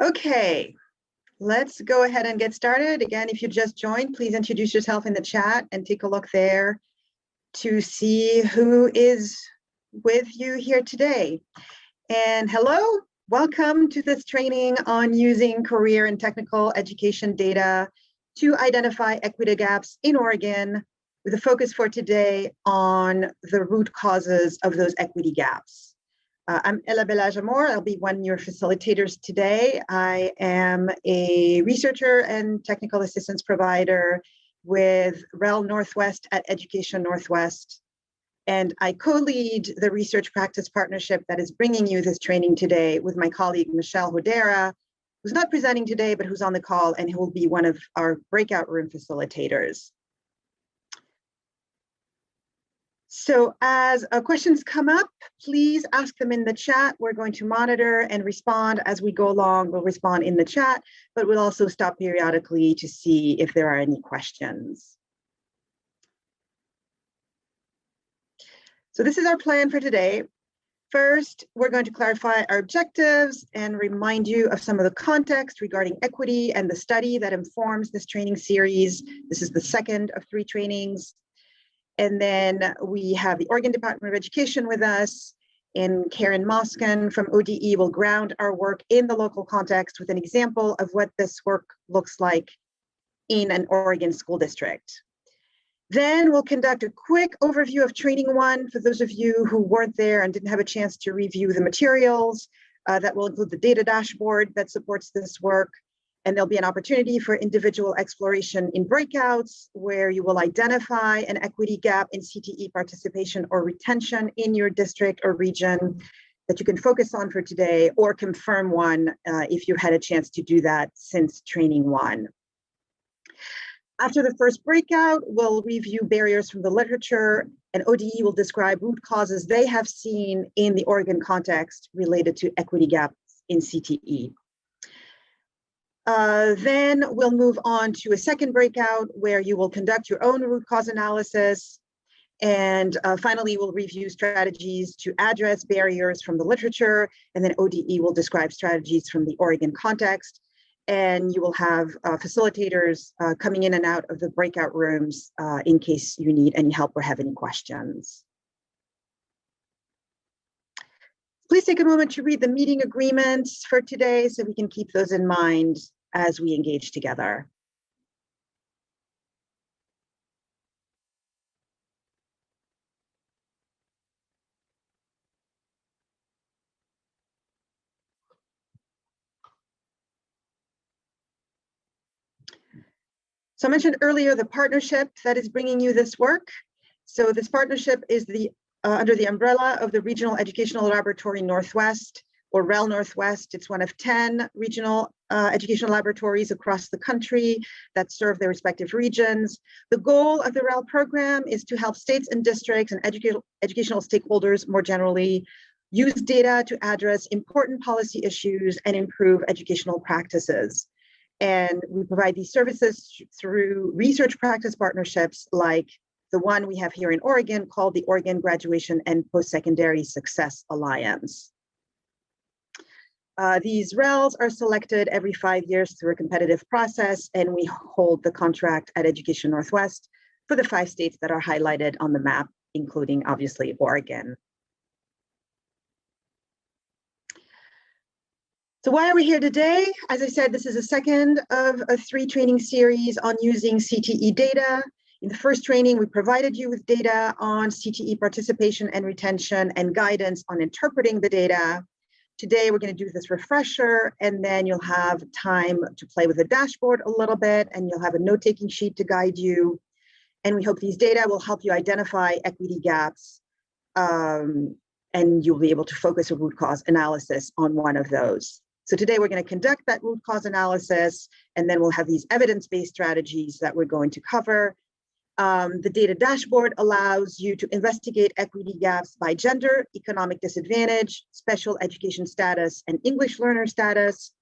Okay, let's go ahead and get started. Again, if you just joined, please introduce yourself in the chat and take a look there to see who is with you here today. And hello, welcome to this training on using career and technical education data to identify equity gaps in Oregon, with a focus for today on the root causes of those equity gaps. I'm Ella Belage-Amor. I'll be one of your facilitators today. I am a researcher and technical assistance provider with REL Northwest at Education Northwest. And I co-lead the research practice partnership that is bringing you this training today with my colleague, Michelle Hodera, who's not presenting today, but who's on the call and who will be one of our breakout room facilitators. So as questions come up, please ask them in the chat. We're going to monitor and respond as we go along. We'll respond in the chat, but we'll also stop periodically to see if there are any questions. So this is our plan for today. First, we're going to clarify our objectives and remind you of some of the context regarding equity and the study that informs this training series. This is the second of 3 trainings. And then we have the Oregon Department of Education with us, and Karen Moskin from ODE will ground our work in the local context with an example of what this work looks like in an Oregon school district. Then we'll conduct a quick overview of Training 1 for those of you who weren't there and didn't have a chance to review the materials. That will include the data dashboard that supports this work. And there'll be an opportunity for individual exploration in breakouts where you will identify an equity gap in CTE participation or retention in your district or region that you can focus on for today, or confirm one if you had a chance to do that since Training 1. After the first breakout, we'll review barriers from the literature, and ODE will describe root causes they have seen in the Oregon context related to equity gaps in CTE. Then we'll move on to a second breakout where you will conduct your own root cause analysis. And finally, we'll review strategies to address barriers from the literature. And then ODE will describe strategies from the Oregon context. And you will have facilitators coming in and out of the breakout rooms in case you need any help or have any questions. Please take a moment to read the meeting agreements for today so we can keep those in mind as we engage together. So I mentioned earlier the partnership that is bringing you this work. So this partnership is under the umbrella of the Regional Educational Laboratory Northwest, or REL Northwest. It's one of 10 regional educational laboratories across the country that serve their respective regions. The goal of the REL program is to help states and districts and educational stakeholders more generally use data to address important policy issues and improve educational practices. And we provide these services through research practice partnerships like the one we have here in Oregon called the Oregon Graduation and Postsecondary Success Alliance. These RELs are selected every 5 years through a competitive process, and we hold the contract at Education Northwest for the 5 states that are highlighted on the map, including obviously Oregon. So why are we here today? As I said, this is the second of a 3 training series on using CTE data. In the first training, we provided you with data on CTE participation and retention and guidance on interpreting the data. Today, we're going to do this refresher, and then you'll have time to play with the dashboard a little bit, and you'll have a note-taking sheet to guide you. And we hope these data will help you identify equity gaps, and you'll be able to focus a root cause analysis on one of those. So today, we're going to conduct that root cause analysis, and then we'll have these evidence-based strategies that we're going to cover. The data dashboard allows you to investigate equity gaps by gender, economic disadvantage, special education status, and English learner status.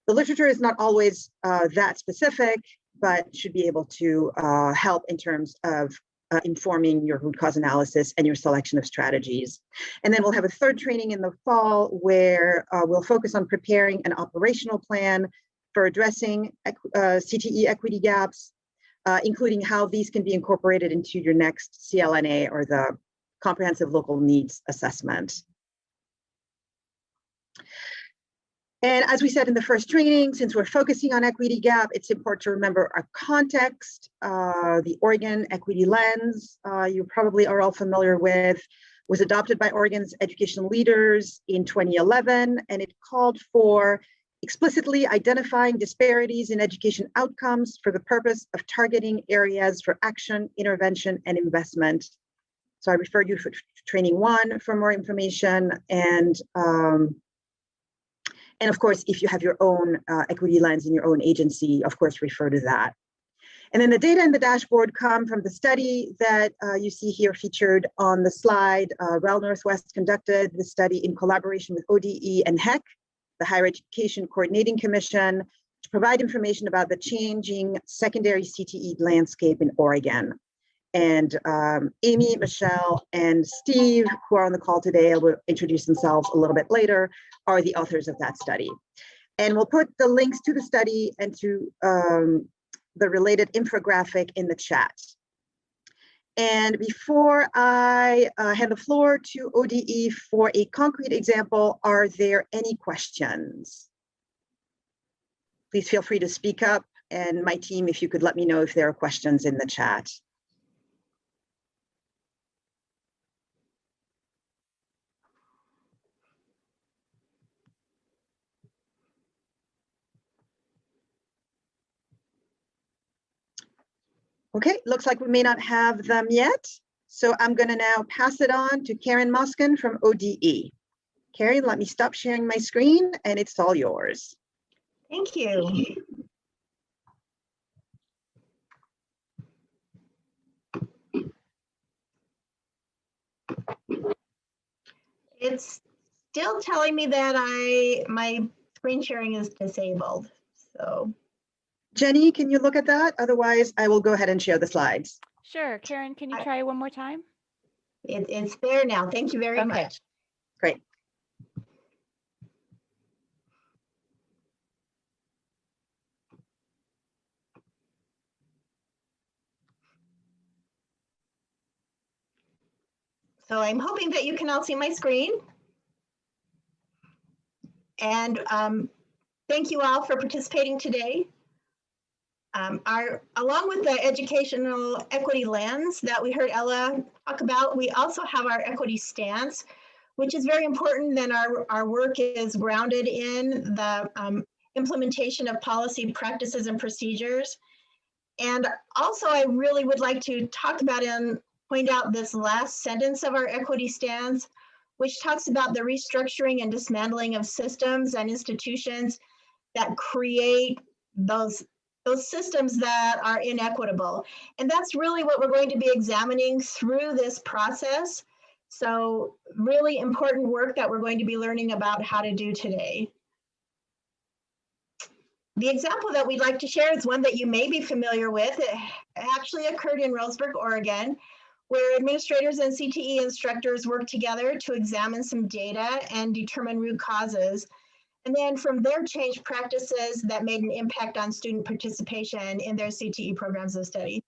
The literature is not always that specific, but should be able to help in terms of informing your root cause analysis and your selection of strategies. And then we'll have a third training in the fall where we'll focus on preparing an operational plan for addressing CTE equity gaps, including how these can be incorporated into your next CLNA or the Comprehensive Local Needs Assessment. And as we said in the first training, since we're focusing on equity gap, it's important to remember our context. The Oregon Equity Lens, you probably are all familiar with, was adopted by Oregon's education leaders in 2011, and it called for explicitly identifying disparities in education outcomes for the purpose of targeting areas for action, intervention, and investment. So I refer you for training 1 for more information, and of course, if you have your own equity lens in your own agency, of course, refer to that. And then the data in the dashboard come from the study that you see here featured on the slide. REL Northwest conducted the study in collaboration with ODE and HEC, the Higher Education Coordinating Commission, to provide information about the changing secondary CTE landscape in Oregon. And Amy, Michelle, and Steve, who are on the call today, will introduce themselves a little bit later, are the authors of that study. And we'll put the links to the study and to the related infographic in the chat. And before I hand the floor to ODE for a concrete example, are there any questions? Please feel free to speak up, and my team, if you could let me know if there are questions in the chat. Okay, looks like we may not have them yet. So I'm going to now pass it on to Karen Moskin from ODE. Karen, let me stop sharing my screen and it's all yours. Thank you. It's still telling me that my screen sharing is disabled. So Jenny, can you look at that? Otherwise, I will go ahead and share the slides. Sure. Karen, can you try one more time? It's there now. Thank you very much. Great. So I'm hoping that you can all see my screen. And thank you all for participating today. Along with the educational equity lens that we heard Ella talk about, we also have our equity stance, which is very important. Then our work is grounded in the implementation of policy practices and procedures. And also, I really would like to talk about and point out this last sentence of our equity stance, which talks about the restructuring and dismantling of systems and institutions that create those systems that are inequitable. And that's really what we're going to be examining through this process. So really important work that we're going to be learning about how to do today. The example that we'd like to share is one that you may be familiar with. It actually occurred in Roseburg, Oregon, where administrators and CTE instructors worked together to examine some data and determine root causes. And then from there, change practices that made an impact on student participation in their CTE programs of study.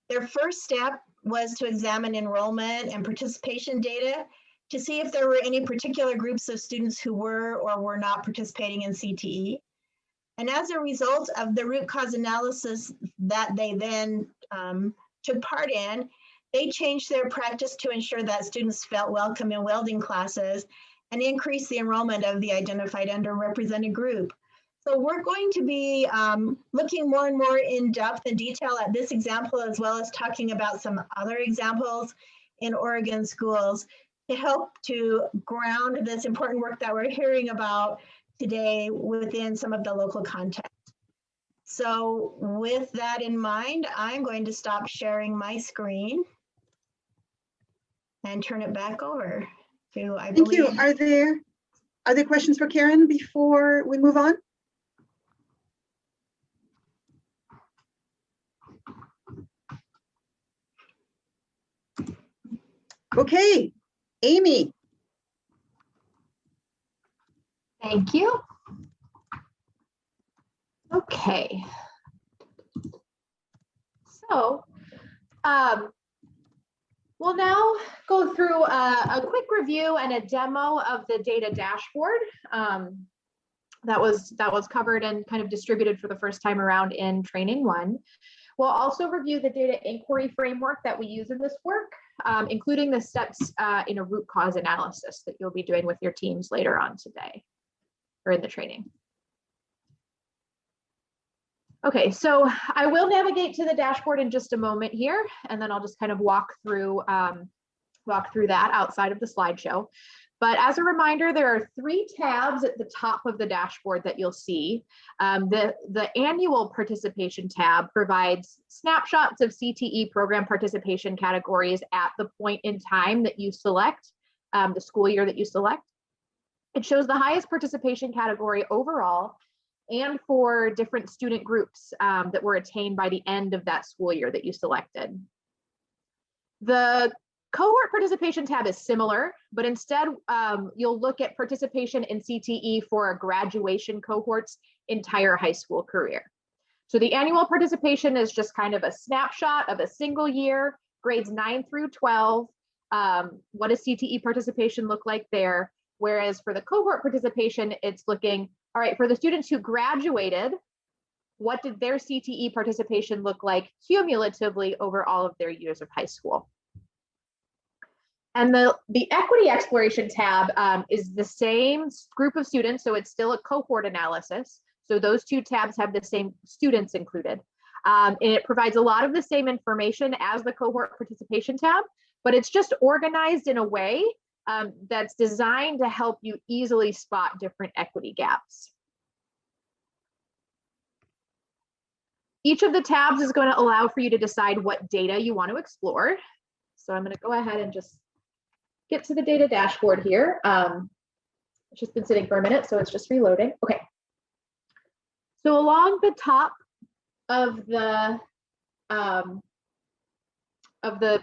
Their first step was to examine enrollment and participation data to see if there were any particular groups of students who were or were not participating in CTE. And as a result of the root cause analysis that they then took part in, they changed their practice to ensure that students felt welcome in welding classes and increase the enrollment of the identified underrepresented group. So we're going to be looking more and more in depth and detail at this example, as well as talking about some other examples in Oregon schools to help to ground this important work that we're hearing about today within some of the local context. So with that in mind, I'm going to stop sharing my screen and turn it back over. Thank you. Are there questions for Karen before we move on? Okay, Amy. Thank you. Okay. So we'll now go through a quick review and a demo of the data dashboard that was covered and kind of distributed for the first time around in training 1. We'll also review the data inquiry framework that we use in this work, including the steps in a root cause analysis that you'll be doing with your teams later on today or in the training. Okay, so I will navigate to the dashboard in just a moment here, and then I'll just kind of walk through that outside of the slideshow. But as a reminder, there are 3 tabs at the top of the dashboard that you'll see. The annual participation tab provides snapshots of CTE program participation categories at the point in time that you select, the school year that you select. It shows the highest participation category overall and for different student groups that were attained by the end of that school year that you selected. The Cohort Participation tab is similar, but instead you'll look at participation in CTE for a graduation cohort's entire high school career. So the annual participation is just kind of a snapshot of a single year, grades 9 through 12. What does CTE participation look like there? Whereas for the cohort participation, it's looking, all right, for the students who graduated, what did their CTE participation look like cumulatively over all of their years of high school? And the equity exploration tab is the same group of students, so it's still a cohort analysis. So those 2 tabs have the same students included. And it provides a lot of the same information as the cohort participation tab, but it's just organized in a way that's designed to help you easily spot different equity gaps. Each of the tabs is going to allow for you to decide what data you want to explore. So I'm going to go ahead and just get to the data dashboard here. It's just been sitting for a minute, so it's just reloading. Okay. So along the top of the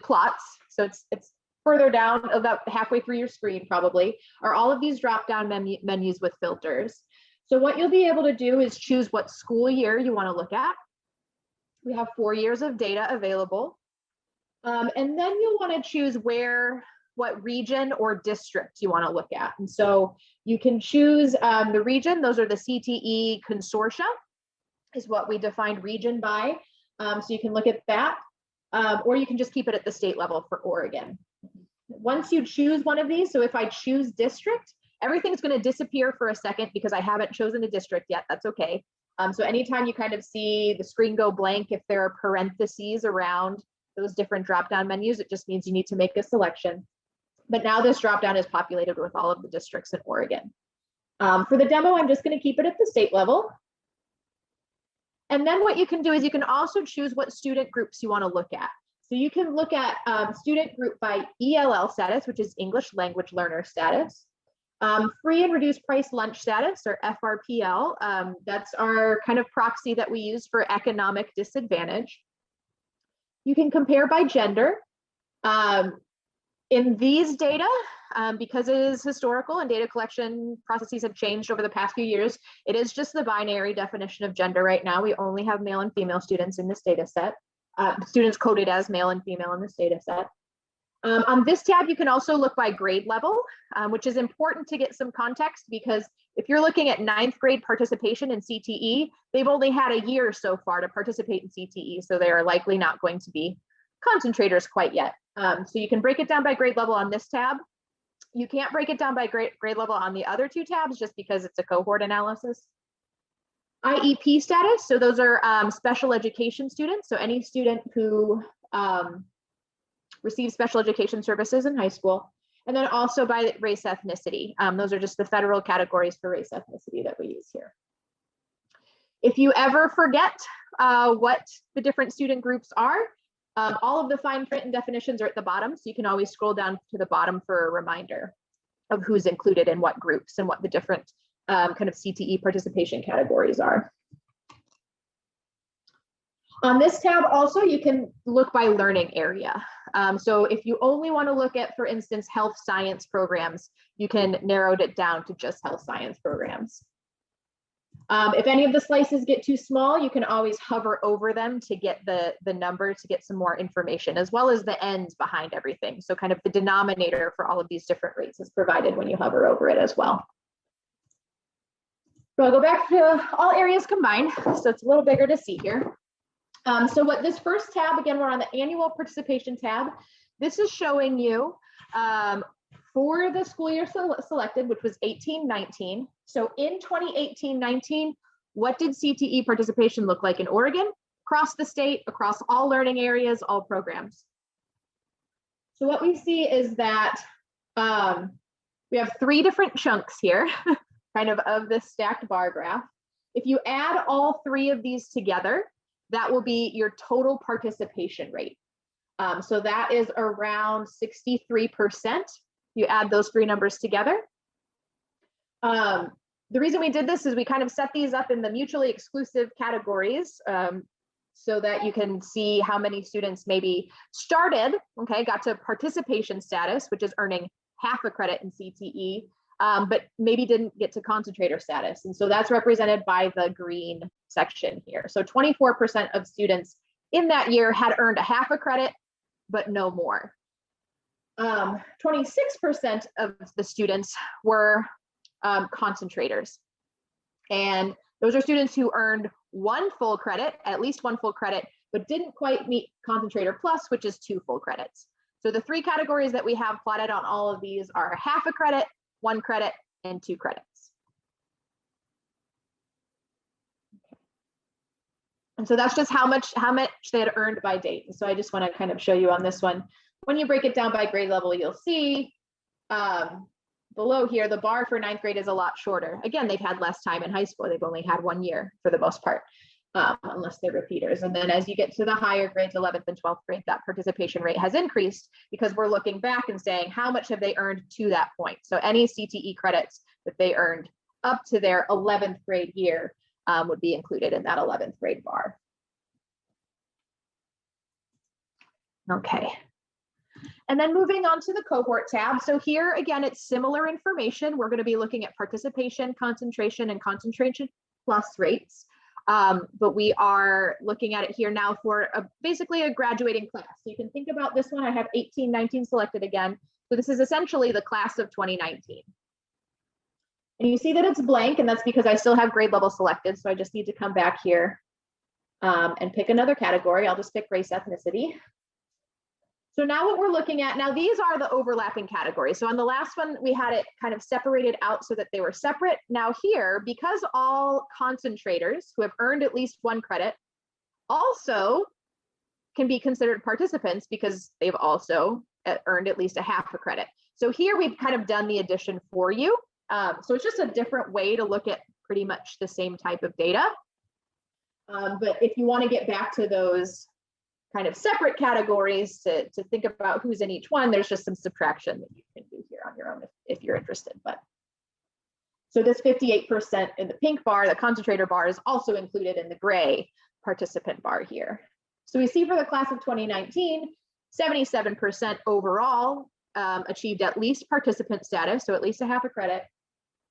plots, so it's further down, about halfway through your screen probably, are all of these drop-down menus with filters. So what you'll be able to do is choose what school year you want to look at. We have 4 years of data available. And then you'll want to choose what region or district you want to look at. And so you can choose the region. Those are the CTE consortia, is what we defined region by. So you can look at that, or you can just keep it at the state level for Oregon. Once you choose one of these, so if I choose district, everything's going to disappear for a second because I haven't chosen a district yet. That's okay. So anytime you kind of see the screen go blank, if there are parentheses around those different drop-down menus, it just means you need to make a selection. But now this drop-down is populated with all of the districts in Oregon. For the demo, I'm just going to keep it at the state level. And then what you can do is you can also choose what student groups you want to look at. So you can look at student group by ELL status, which is English Language Learner status, free and reduced price lunch status, or FRPL. That's our kind of proxy that we use for economic disadvantage. You can compare by gender. In these data, because it is historical and data collection processes have changed over the past few years, it is just the binary definition of gender right now. We only have male and female students in this data set, students coded as male and female in this data set. On this tab, you can also look by grade level, which is important to get some context, because if you're looking at 9th grade participation in CTE, they've only had a year so far to participate in CTE, so they are likely not going to be concentrators quite yet. So you can break it down by grade level on this tab. You can't break it down by grade level on the other 2 tabs just because it's a cohort analysis. IEP status, so those are special education students. So any student who receives special education services in high school. And then also by race ethnicity. Those are just the federal categories for race ethnicity that we use here. If you ever forget what the different student groups are, all of the fine print and definitions are at the bottom, so you can always scroll down to the bottom for a reminder of who's included in what groups and what the different kind of CTE participation categories are. On this tab also, you can look by learning area. So if you only want to look at, for instance, health science programs, you can narrow it down to just health science programs. If any of the slices get too small, you can always hover over them to get the number, to get some more information, as well as the ends behind everything. So kind of the denominator for all of these different rates is provided when you hover over it as well. So I'll go back to all areas combined, so it's a little bigger to see here. So what this first tab, again, we're on the annual participation tab. This is showing you for the school year selected, which was 18-19. So in 2018-19, what did CTE participation look like in Oregon, across the state, across all learning areas, all programs? So what we see is that we have 3 different chunks here, kind of this stacked bar graph. If you add all 3 of these together, that will be your total participation rate. So that is around 63%. You add those 3 numbers together. The reason we did this is we kind of set these up in the mutually exclusive categories so that you can see how many students maybe started, okay, got to participation status, which is earning half a credit in CTE, but maybe didn't get to concentrator status. And so that's represented by the green section here. So 24% of students in that year had earned a half a credit, but no more. 26% of the students were concentrators. And those are students who earned 1 full credit, at least 1 full credit, but didn't quite meet concentrator plus, which is 2 full credits. So the 3 categories that we have plotted on all of these are half a credit, 1 credit, and 2 credits. And so that's just how much they had earned by date. And so I just want to kind of show you on this one. When you break it down by grade level, you'll see below here, the bar for 9th grade is a lot shorter. Again, they've had less time in high school. They've only had 1 year for the most part, unless they're repeaters. And then as you get to the higher grades, 11th and 12th grade, that participation rate has increased because we're looking back and saying, how much have they earned to that point? So any CTE credits that they earned up to their 11th grade year would be included in that 11th grade bar. Okay. And then moving on to the cohort tab. So here, again, it's similar information. We're going to be looking at participation, concentration, and concentration plus rates. But we are looking at it here now for basically a graduating class. So you can think about this one. I have 18-19 selected again. So this is essentially the class of 2019. And you see that it's blank, and that's because I still have grade level selected. So I just need to come back here and pick another category. I'll just pick race ethnicity. So now what we're looking at, now these are the overlapping categories. So on the last one, we had it kind of separated out so that they were separate. Now here, because all concentrators who have earned at least 1 credit also can be considered participants because they've also earned at least a half a credit. So here we've kind of done the addition for you. So it's just a different way to look at pretty much the same type of data. But if you want to get back to those kind of separate categories to think about who's in each one, there's just some subtraction that you can do here on your own if you're interested. But so this 58% in the pink bar, the concentrator bar, is also included in the gray participant bar here. So we see for the class of 2019, 77% overall achieved at least participant status, so at least a half a credit.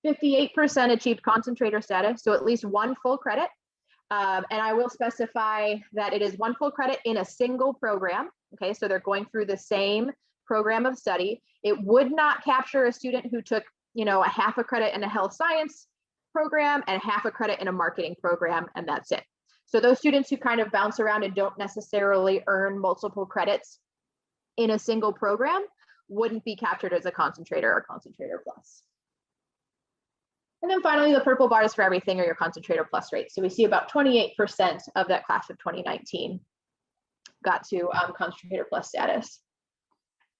58% achieved concentrator status, so at least 1 full credit. And I will specify that it is 1 full credit in a single program. Okay, so they're going through the same program of study. It would not capture a student who took, you know, a half a credit in a health science program and half a credit in a marketing program, and that's it. So those students who kind of bounce around and don't necessarily earn multiple credits in a single program wouldn't be captured as a concentrator or concentrator plus. And then finally, the purple bars for everything are your concentrator plus rates. So we see about 28% of that class of 2019 got to concentrator plus status.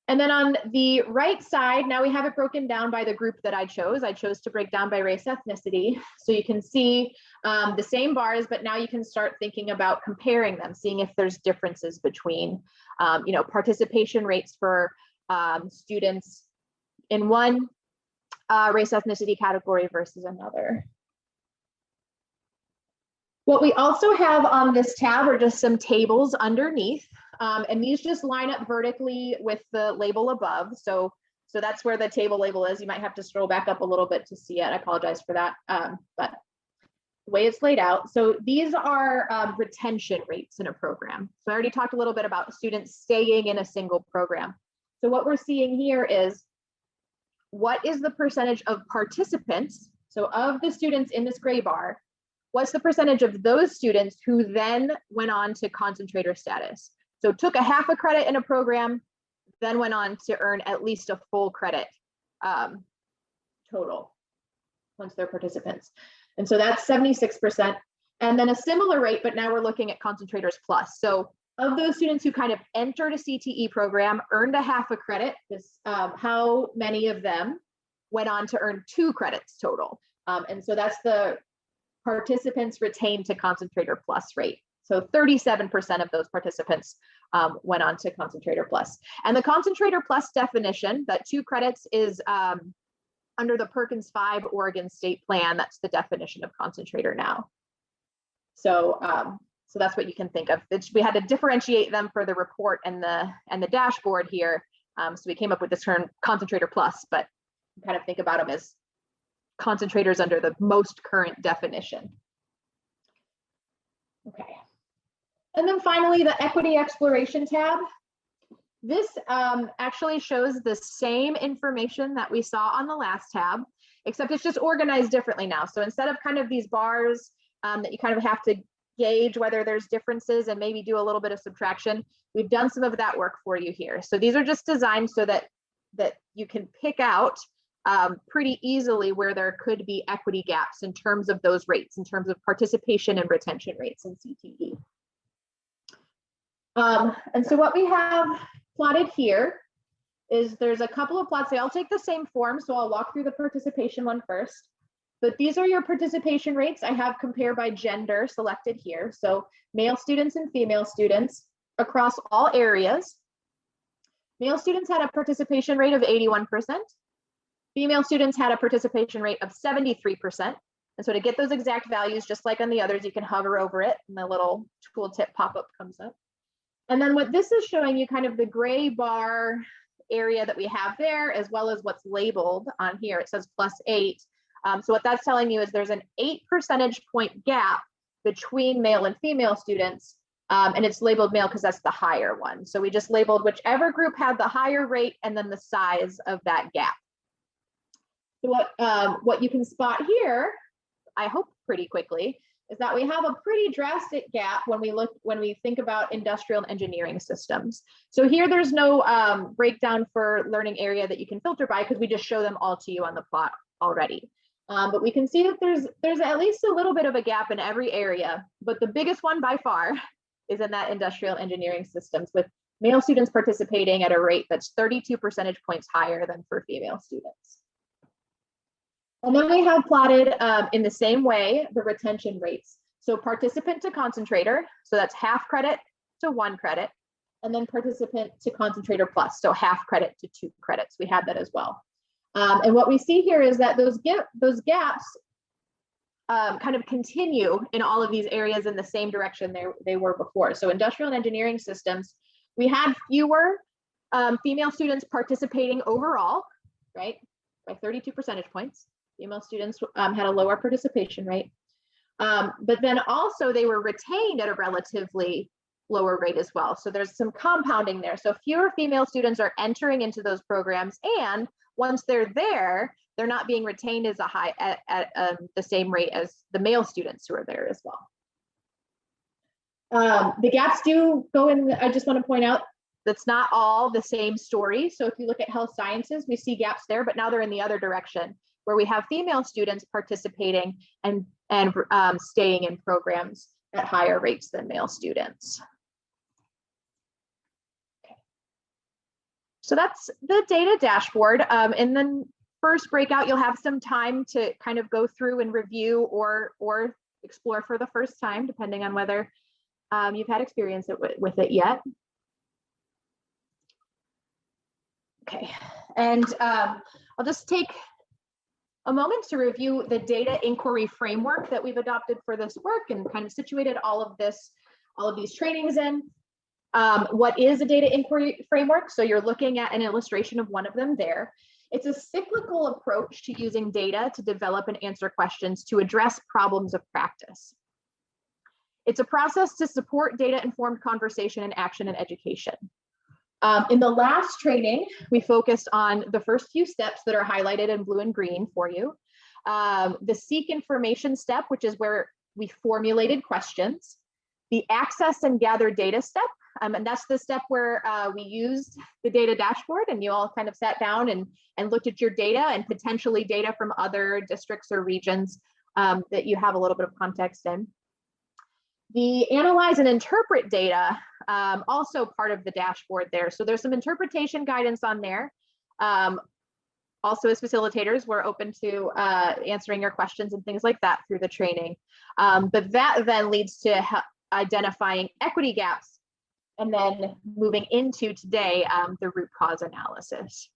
And then on the right side, now we have it broken down by the group that I chose. I chose to break down by race ethnicity. So you can see the same bars, but now you can start thinking about comparing them, seeing if there's differences between, you know, participation rates for students in one race ethnicity category versus another. What we also have on this tab are just some tables underneath. and these just line up vertically with the label above. So that's where the table label is. You might have to scroll back up a little bit to see it. I apologize for that, but the way it's laid out. So these are retention rates in a program. So I already talked a little bit about students staying in a single program. So what we're seeing here is what is the percentage of participants, so of the students in this gray bar, what's the percentage of those students who then went on to concentrator status? So took a half a credit in a program, then went on to earn at least a full credit total once they're participants. And so that's 76%. And then a similar rate, but now we're looking at concentrators plus. So of those students who kind of entered a CTE program, earned a half a credit, how many of them went on to earn 2 credits total? And so that's the participants retained to concentrator plus rate. So 37% of those participants went on to concentrator plus. And the concentrator plus definition, that 2 credits is under the Perkins V Oregon State Plan. That's the definition of concentrator now. So so that's what you can think of. We had to differentiate them for the report and the dashboard here. So we came up with this term concentrator plus, but kind of think about them as concentrators under the most current definition. Okay. And then finally, the equity exploration tab. This actually shows the same information that we saw on the last tab, except it's just organized differently now. So instead of kind of these bars that you kind of have to gauge whether there's differences and maybe do a little bit of subtraction, we've done some of that work for you here. So these are just designed so that you can pick out pretty easily where there could be equity gaps in terms of those rates, in terms of participation and retention rates in CTE. And so what we have plotted here is there's a couple of plots. They all take the same form, so I'll walk through the participation one first. But these are your participation rates. I have compare by gender selected here. So male students and female students across all areas. Male students had a participation rate of 81%. Female students had a participation rate of 73%. And so to get those exact values, just like on the others, you can hover over it and the little tooltip pop-up comes up. And then what this is showing you, kind of the gray bar area that we have there, as well as what's labeled on here. It says +8. So what that's telling you is there's an 8 percentage point gap between male and female students. And it's labeled male because that's the higher one. So we just labeled whichever group had the higher rate and then the size of that gap. So what you can spot here, I hope pretty quickly, is that we have a pretty drastic gap when we think about industrial and engineering systems. So here there's no breakdown for learning area that you can filter by because we just show them all to you on the plot already. But we can see that there's at least a little bit of a gap in every area, but the biggest one by far is in that industrial engineering systems, with male students participating at a rate that's 32 percentage points higher than for female students. And then we have plotted in the same way the retention rates. So participant to concentrator, so that's half credit to 1 credit, and then participant to concentrator plus, so half credit to 2 credits. We had that as well. And what we see here is that those gaps kind of continue in all of these areas in the same direction they were before. So industrial and engineering systems, we had fewer female students participating overall, right, by 32 percentage points. Female students had a lower participation rate, but then also they were retained at a relatively lower rate as well. So there's some compounding there. So fewer female students are entering into those programs, and once they're there, they're not being retained as at the same rate as the male students who are there as well. The gaps do go in. I just want to point out that's not all the same story. So if you look at health sciences, we see gaps there, but now they're in the other direction, where we have female students participating and staying in programs at higher rates than male students. Okay. So that's the data dashboard. And then first breakout, you'll have some time to kind of go through and review or explore for the first time, depending on whether you've had experience with it yet. Okay, and I'll just take a moment to review the data inquiry framework that we've adopted for this work and kind of situated all of these trainings in. What is a data inquiry framework? So you're looking at an illustration of one of them there. It's a cyclical approach to using data to develop and answer questions to address problems of practice. It's a process to support data-informed conversation and action in education. In the last training, we focused on the first few steps that are highlighted in blue and green for you. The seek information step, which is where we formulated questions. The access and gather data step, and that's the step where we used the data dashboard and you all kind of sat down and looked at your data and potentially data from other districts or regions that you have a little bit of context in. The analyze and interpret data, also part of the dashboard there. So there's some interpretation guidance on there. Also, as facilitators, we're open to answering your questions and things like that through the training. But that then leads to identifying equity gaps and then moving into today, the root cause analysis.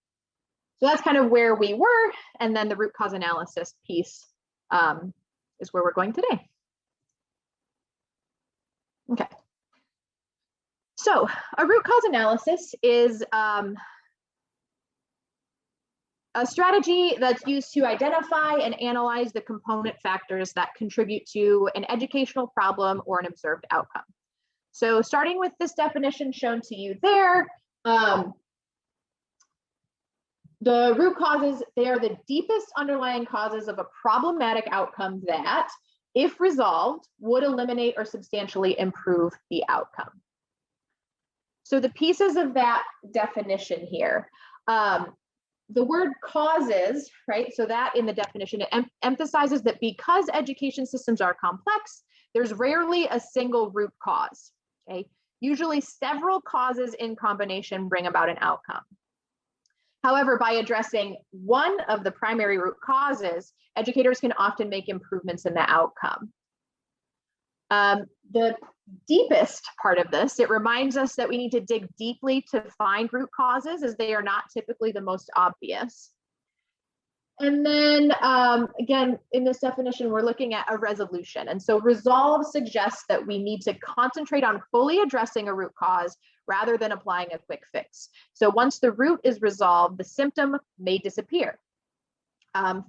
So that's kind of where we were. And then the root cause analysis piece is where we're going today. Okay. So a root cause analysis is a strategy that's used to identify and analyze the component factors that contribute to an educational problem or an observed outcome. So starting with this definition shown to you there, the root causes, they are the deepest underlying causes of a problematic outcome that, if resolved, would eliminate or substantially improve the outcome. So the pieces of that definition here, the word causes, right? So that in the definition, it emphasizes that because education systems are complex, there's rarely a single root cause, okay? Usually several causes in combination bring about an outcome. However, by addressing one of the primary root causes, educators can often make improvements in the outcome. The deepest part of this, it reminds us that we need to dig deeply to find root causes, as they are not typically the most obvious. And then again, in this definition, we're looking at a resolution. And so resolve suggests that we need to concentrate on fully addressing a root cause rather than applying a quick fix. So once the root is resolved, the symptom may disappear.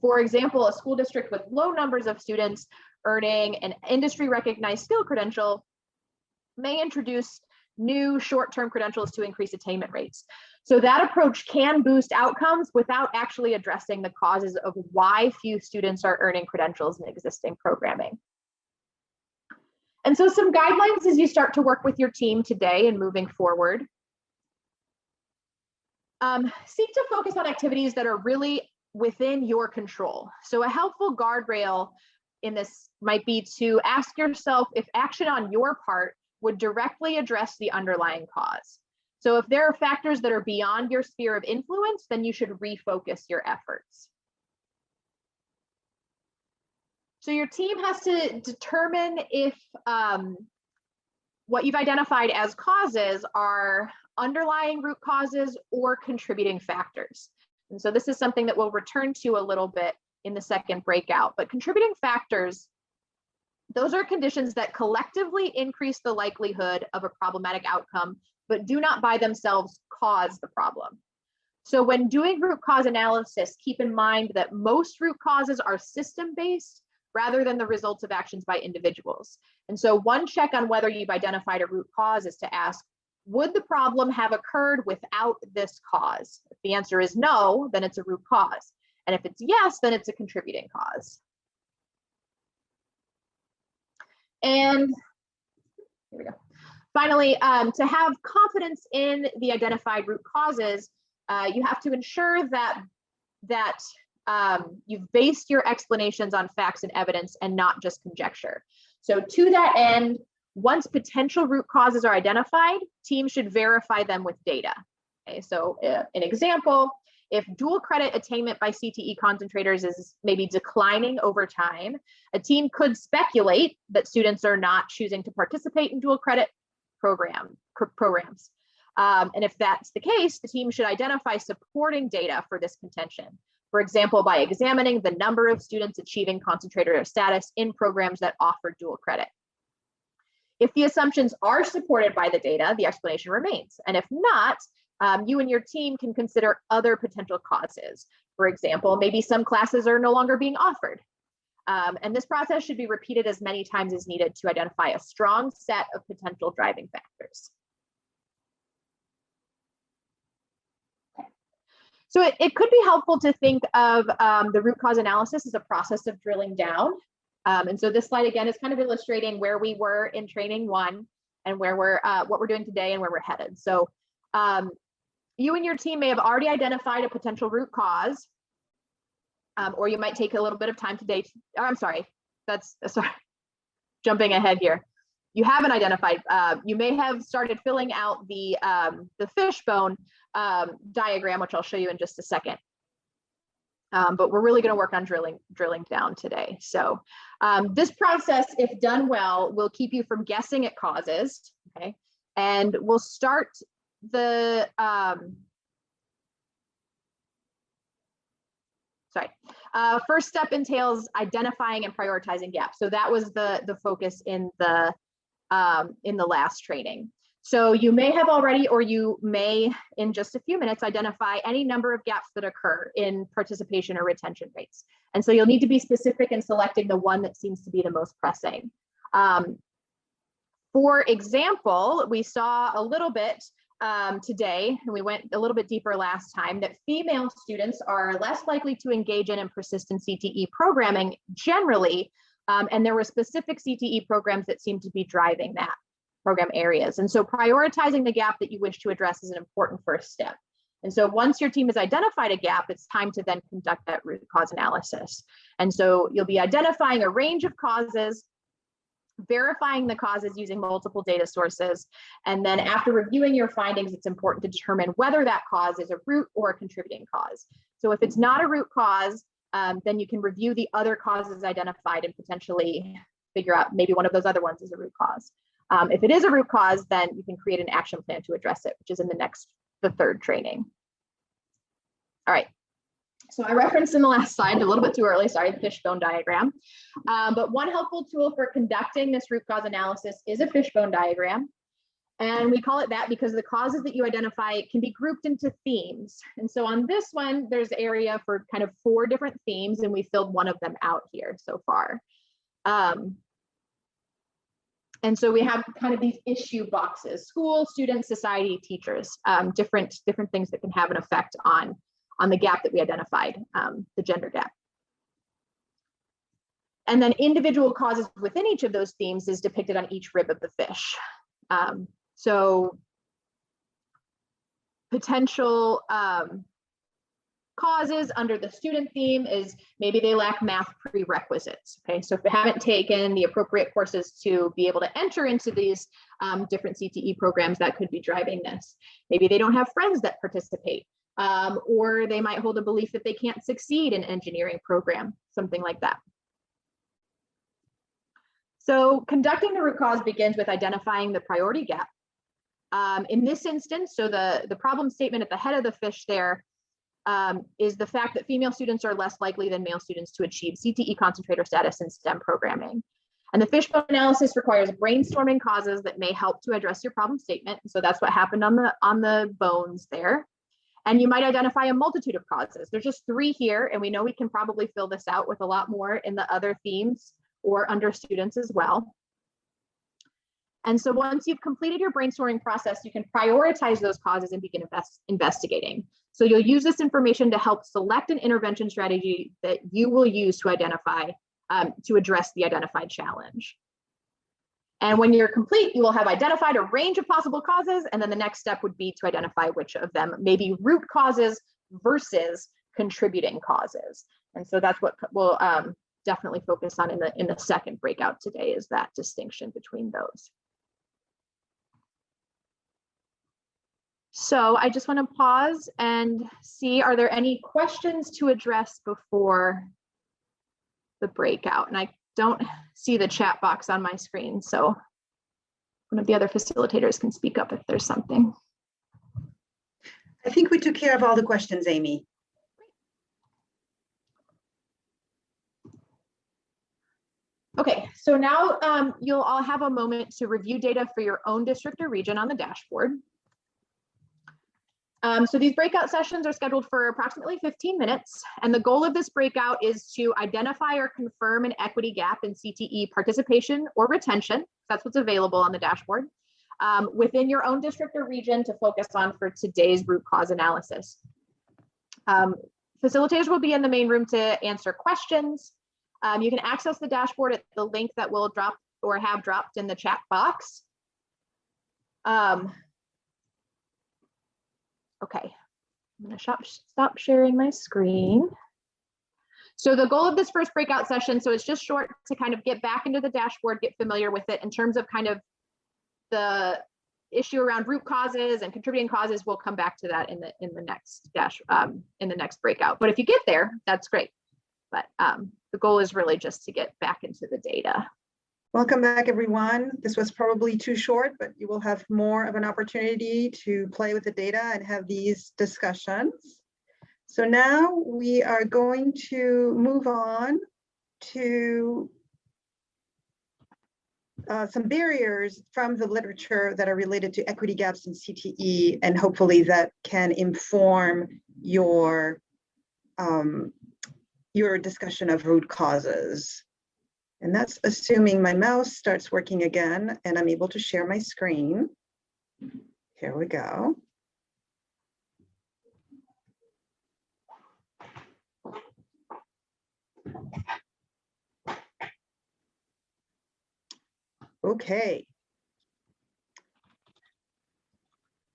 For example, a school district with low numbers of students earning an industry recognized skill credential may introduce new short-term credentials to increase attainment rates. So that approach can boost outcomes without actually addressing the causes of why few students are earning credentials in existing programming. And so some guidelines as you start to work with your team today and moving forward. Seek to focus on activities that are really within your control. So a helpful guardrail in this might be to ask yourself if action on your part would directly address the underlying cause. So if there are factors that are beyond your sphere of influence, then you should refocus your efforts. So your team has to determine if what you've identified as causes are underlying root causes or contributing factors. And so this is something that we'll return to a little bit in the second breakout, but contributing factors, those are conditions that collectively increase the likelihood of a problematic outcome, but do not by themselves cause the problem. So when doing root cause analysis, keep in mind that most root causes are system-based rather than the results of actions by individuals. And so one check on whether you've identified a root cause is to ask, would the problem have occurred without this cause? If the answer is no, then it's a root cause. And if it's yes, then it's a contributing cause. And here we go. Finally, to have confidence in the identified root causes, you have to ensure that you've based your explanations on facts and evidence and not just conjecture. So to that end, once potential root causes are identified, teams should verify them with data. Okay, so an example, if dual credit attainment by CTE concentrators is maybe declining over time, a team could speculate that students are not choosing to participate in dual credit programs. And if that's the case, the team should identify supporting data for this contention. For example, by examining the number of students achieving concentrator status in programs that offer dual credit. If the assumptions are supported by the data, the explanation remains. And if not, you and your team can consider other potential causes. For example, maybe some classes are no longer being offered. And this process should be repeated as many times as needed to identify a strong set of potential driving factors. Okay. So it could be helpful to think of the root cause analysis as a process of drilling down. And so this slide again is kind of illustrating where we were in training 1 and where we're what we're doing today and where we're headed. So you and your team may have already identified a potential root cause, or you might take a little bit of time today. I'm sorry, jumping ahead here. You haven't identified. You may have started filling out the fishbone diagram, which I'll show you in just a second. But we're really going to work on drilling down today. So this process, if done well, will keep you from guessing at causes. Okay, and we'll start the first step entails identifying and prioritizing gaps. So that was the focus in the last training. So you may have already, or you may in just a few minutes, identify any number of gaps that occur in participation or retention rates. And so you'll need to be specific in selecting the one that seems to be the most pressing. For example, we saw a little bit today, and we went a little bit deeper last time, that female students are less likely to engage in and persist in CTE programming generally. And there were specific CTE programs that seem to be driving that. Program areas. And so prioritizing the gap that you wish to address is an important first step. And so once your team has identified a gap, it's time to then conduct that root cause analysis. And so you'll be identifying a range of causes, verifying the causes using multiple data sources. And then after reviewing your findings, it's important to determine whether that cause is a root or a contributing cause. So if it's not a root cause, then you can review the other causes identified and potentially figure out maybe one of those other ones is a root cause. If it is a root cause, then you can create an action plan to address it, which is in the third training. All right. So I referenced in the last slide, a little bit too early, sorry, the fishbone diagram. But one helpful tool for conducting this root cause analysis is a fishbone diagram. And we call it that because the causes that you identify can be grouped into themes. And so on this one, there's area for kind of 4 different themes, and we filled one of them out here so far. And so we have kind of these issue boxes: school, students, society, teachers, different things that can have an effect on the gap that we identified, the gender gap. And then individual causes within each of those themes is depicted on each rib of the fish. So potential causes under the student theme is maybe they lack math prerequisites. Okay, so if they haven't taken the appropriate courses to be able to enter into these different CTE programs, that could be driving this. Maybe they don't have friends that participate, or they might hold a belief that they can't succeed in an engineering program, something like that. So conducting the root cause begins with identifying the priority gap. In this instance, so the problem statement at the head of the fish there is the fact that female students are less likely than male students to achieve CTE concentrator status in STEM programming. And the fishbone analysis requires brainstorming causes that may help to address your problem statement. So that's what happened on the bones there. And you might identify a multitude of causes. There's just 3 here, and we know we can probably fill this out with a lot more in the other themes or under students as well. And so once you've completed your brainstorming process, you can prioritize those causes and begin investigating. So you'll use this information to help select an intervention strategy that you will use to identify, to address the identified challenge. And when you're complete, you will have identified a range of possible causes, and then the next step would be to identify which of them may be root causes versus contributing causes. And so that's what we'll definitely focus on in the second breakout today, is that distinction between those. So I just want to pause and see, are there any questions to address before the breakout? And I don't see the chat box on my screen, so one of the other facilitators can speak up if there's something. I think we took care of all the questions, Amy. Okay, so now you'll all have a moment to review data for your own district or region on the dashboard. So these breakout sessions are scheduled for approximately 15 minutes, and the goal of this breakout is to identify or confirm an equity gap in CTE participation or retention. That's what's available on the dashboard within your own district or region to focus on for today's root cause analysis. Facilitators will be in the main room to answer questions. You can access the dashboard at the link that will drop or have dropped in the chat box. Okay, I'm gonna stop sharing my screen. So the goal of this first breakout session, so it's just short to kind of get back into the dashboard, get familiar with it in terms of kind of the issue around root causes and contributing causes. We'll come back to that in the next breakout. But if you get there, that's great. But the goal is really just to get back into the data. Welcome back, everyone. This was probably too short, but you will have more of an opportunity to play with the data and have these discussions. So now we are going to move on to some barriers from the literature that are related to equity gaps in CTE, and hopefully that can inform your discussion of root causes. And that's assuming my mouse starts working again and I'm able to share my screen. Here we go. Okay.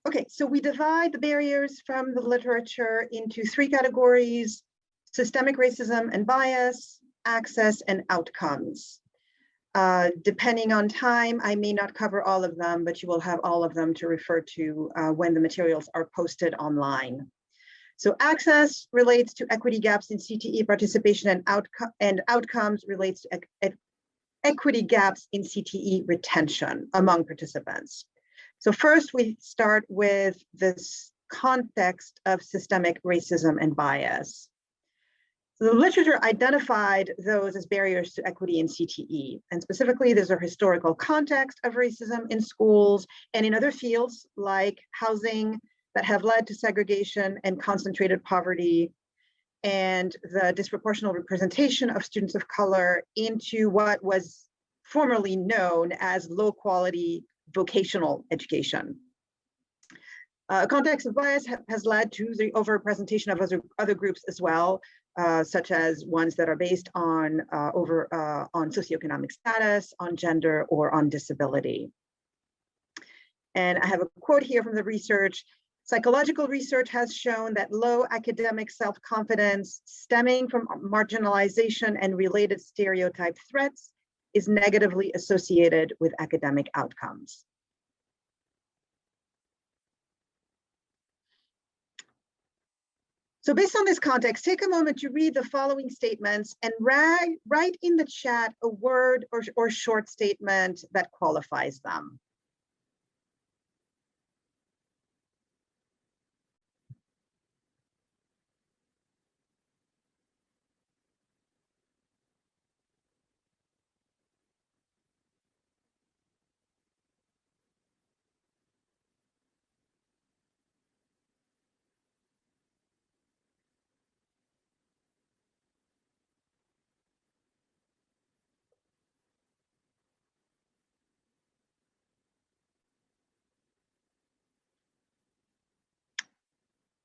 Okay, so we divide the barriers from the literature into three categories: systemic racism and bias, access, and outcomes. Depending on time, I may not cover all of them, but you will have all of them to refer to when the materials are posted online. So access relates to equity gaps in CTE participation, and outcomes relates to equity gaps in CTE retention among participants. So first we start with this context of systemic racism and bias. So the literature identified those as barriers to equity in CTE, and specifically there's a historical context of racism in schools and in other fields like housing that have led to segregation and concentrated poverty, and the disproportionate representation of students of color into what was formerly known as low quality vocational education. A context of bias has led to the overrepresentation of other groups as well, such as ones that are based on socioeconomic status, on gender, or on disability. And I have a quote here from the research. Psychological research has shown that low academic self-confidence stemming from marginalization and related stereotype threats is negatively associated with academic outcomes. So based on this context, take a moment to read the following statements and write in the chat a word or short statement that qualifies them.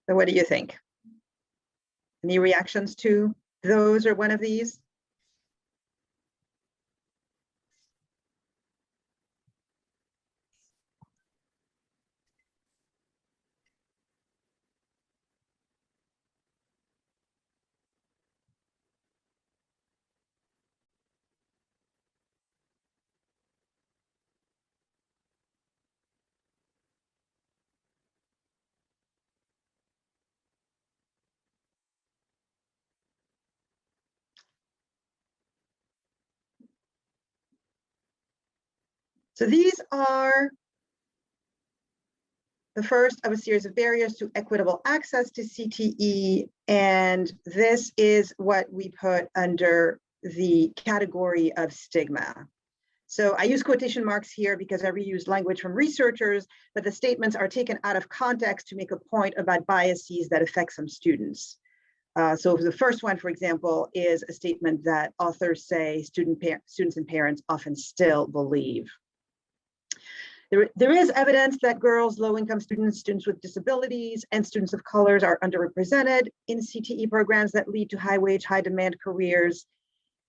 So what do you think? Any reactions to those or one of these? So these are the first of a series of barriers to equitable access to CTE, and this is what we put under the category of stigma. So I use quotation marks here because I reuse language from researchers, but the statements are taken out of context to make a point about biases that affect some students. So the first one, for example, is a statement that authors say students and parents often still believe. There is evidence that girls, low-income students, students with disabilities, and students of colors are underrepresented in CTE programs that lead to high-wage, high-demand careers.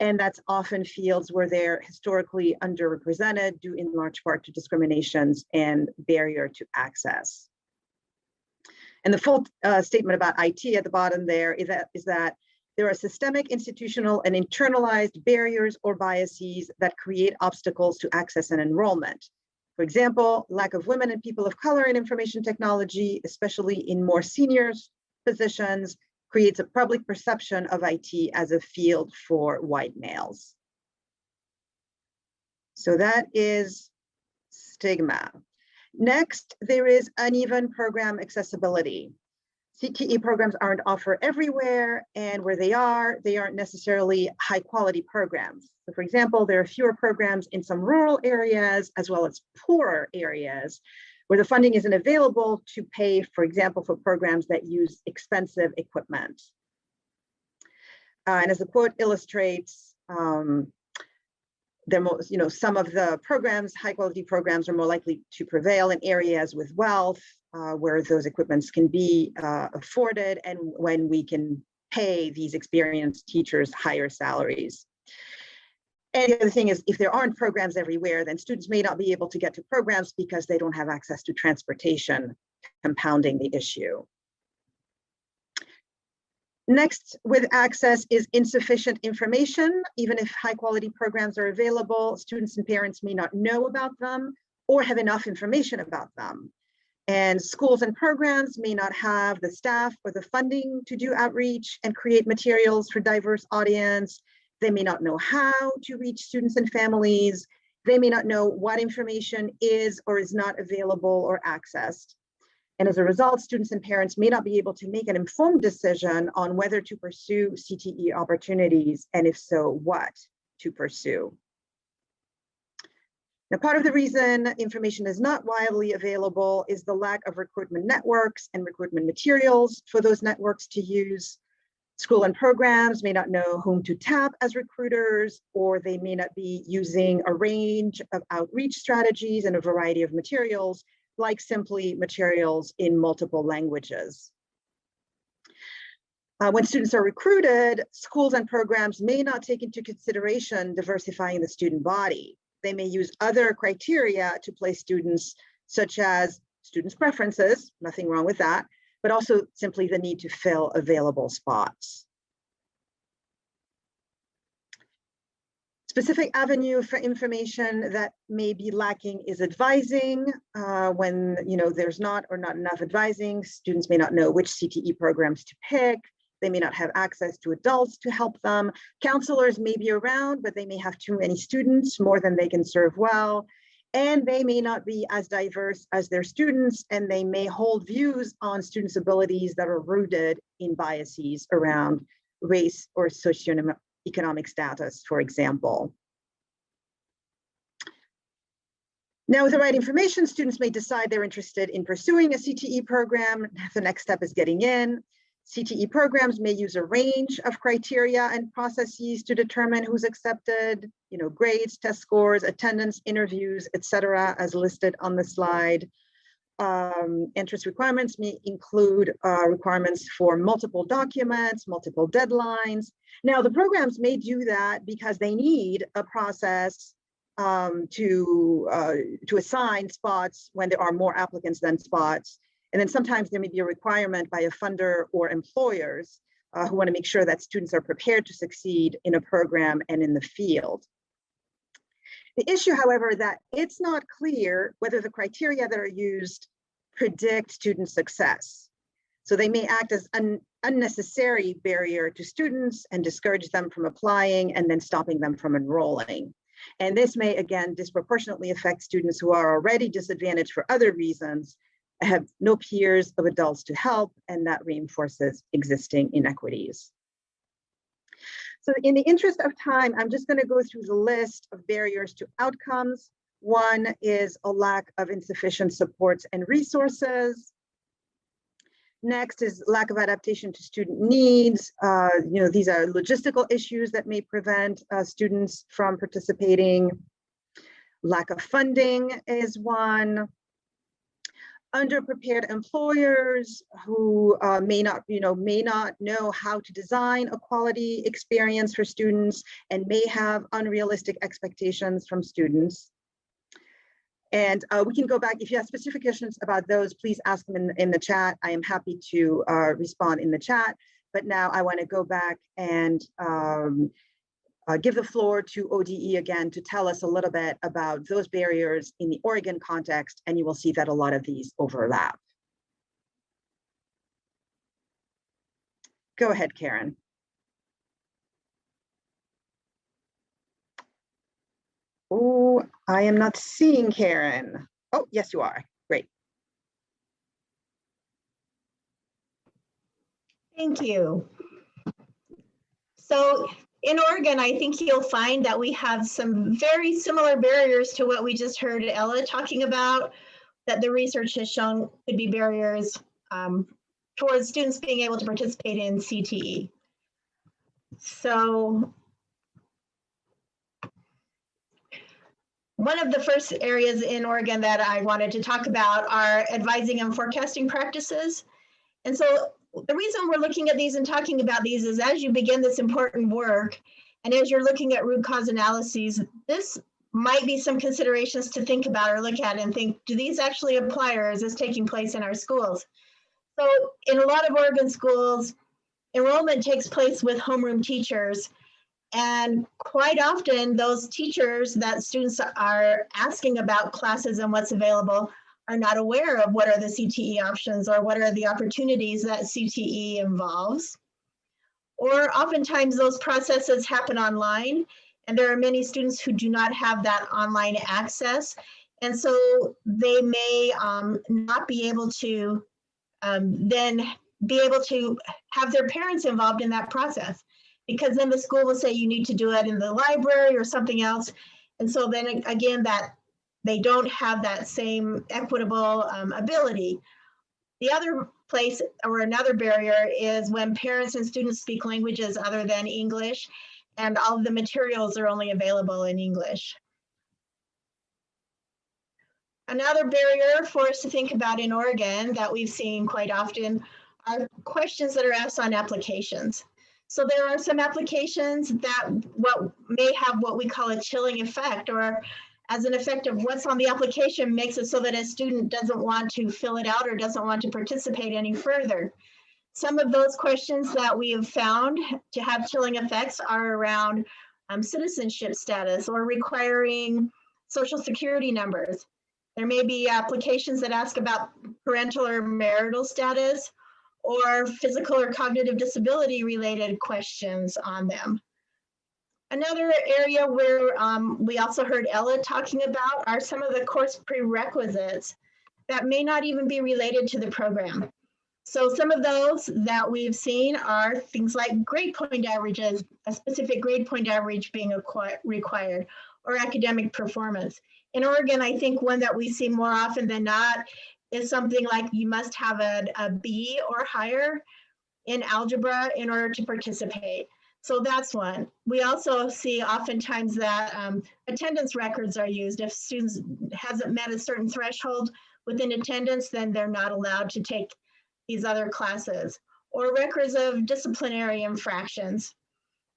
And that's often fields where they're historically underrepresented due in large part to discriminations and barrier to access. And the full statement about IT at the bottom there is that there are systemic, institutional, and internalized barriers or biases that create obstacles to access and enrollment. For example, lack of women and people of color in information technology, especially in more senior positions, creates a public perception of IT as a field for white males. So that is stigma. Next, there is uneven program accessibility. CTE programs aren't offered everywhere, and where they aren't necessarily high quality programs. So for example, there are fewer programs in some rural areas as well as poorer areas where the funding isn't available to pay, for example, for programs that use expensive equipment. And as the quote illustrates, some of the programs, high quality programs, are more likely to prevail in areas with wealth, where those equipments can be afforded, and when we can pay these experienced teachers higher salaries. And the other thing is, if there aren't programs everywhere, then students may not be able to get to programs because they don't have access to transportation, compounding the issue. Next, with access is insufficient information. Even if high quality programs are available, students and parents may not know about them or have enough information about them. And schools and programs may not have the staff or the funding to do outreach and create materials for diverse audience. They may not know how to reach students and families. They may not know what information is or is not available or accessed. And as a result, students and parents may not be able to make an informed decision on whether to pursue CTE opportunities, and if so, what to pursue. Now, part of the reason information is not widely available is the lack of recruitment networks and recruitment materials for those networks to use. School and programs may not know whom to tap as recruiters, or they may not be using a range of outreach strategies and a variety of materials, like simply materials in multiple languages. When students are recruited, schools and programs may not take into consideration diversifying the student body. They may use other criteria to place students, such as students' preferences, nothing wrong with that, but also simply the need to fill available spots. Specific avenue for information that may be lacking is advising. When there's not enough advising, students may not know which CTE programs to pick. They may not have access to adults to help them. Counselors may be around, but they may have too many students, more than they can serve well. And they may not be as diverse as their students, and they may hold views on students' abilities that are rooted in biases around race or socioeconomic status, for example. Now, with the right information, students may decide they're interested in pursuing a CTE program. The next step is getting in. CTE programs may use a range of criteria and processes to determine who's accepted, grades, test scores, attendance, interviews, etc., as listed on the slide. Entrance requirements may include requirements for multiple documents, multiple deadlines. Now, the programs may do that because they need a process to assign spots when there are more applicants than spots. And then sometimes there may be a requirement by a funder or employers who want to make sure that students are prepared to succeed in a program and in the field. The issue, however, that it's not clear whether the criteria that are used predict student success. So they may act as an unnecessary barrier to students and discourage them from applying and then stopping them from enrolling. And this may, again, disproportionately affect students who are already disadvantaged for other reasons, have no peers of adults to help, and that reinforces existing inequities. So in the interest of time, I'm just going to go through the list of barriers to outcomes. One is a lack of insufficient supports and resources. Next is lack of adaptation to student needs. These are logistical issues that may prevent students from participating. Lack of funding is one. Underprepared employers who may not know how to design a quality experience for students and may have unrealistic expectations from students. And we can go back, if you have specific questions about those, please ask them in the chat. I am happy to respond in the chat, but now I want to go back and give the floor to ODE again to tell us a little bit about those barriers in the Oregon context, and you will see that a lot of these overlap. Go ahead, Karen. Oh, I am not seeing Karen. Oh, yes, you are. Great. Thank you. So in Oregon, I think you'll find that we have some very similar barriers to what we just heard Ella talking about, that the research has shown could be barriers towards students being able to participate in CTE. So one of the first areas in Oregon that I wanted to talk about are advising and forecasting practices. And so the reason we're looking at these and talking about these is as you begin this important work, and as you're looking at root cause analyses, this might be some considerations to think about or look at and think, do these actually apply, or is this taking place in our schools? So in a lot of Oregon schools, enrollment takes place with homeroom teachers. And quite often those teachers that students are asking about classes and what's available are not aware of what are the CTE options or what are the opportunities that CTE involves. Or oftentimes those processes happen online, and there are many students who do not have that online access. And so they may not be able to then be able to have their parents involved in that process, because then the school will say you need to do it in the library or something else. And so then again, that they don't have that same equitable ability. The other place or another barrier is when parents and students speak languages other than English, and all of the materials are only available in English. Another barrier for us to think about in Oregon that we've seen quite often are questions that are asked on applications. So there are some applications that may have what we call a chilling effect, or as an effect of what's on the application makes it so that a student doesn't want to fill it out or doesn't want to participate any further. Some of those questions that we have found to have chilling effects are around citizenship status or requiring social security numbers. There may be applications that ask about parental or marital status, or physical or cognitive disability related questions on them. Another area where we also heard Ella talking about are some of the course prerequisites that may not even be related to the program. So some of those that we've seen are things like grade point averages, a specific grade point average being required, or academic performance. In Oregon, I think one that we see more often than not is something like you must have a B or higher in algebra in order to participate. So that's one. We also see oftentimes that attendance records are used. If students hasn't met a certain threshold within attendance, then they're not allowed to take these other classes. Or records of disciplinary infractions.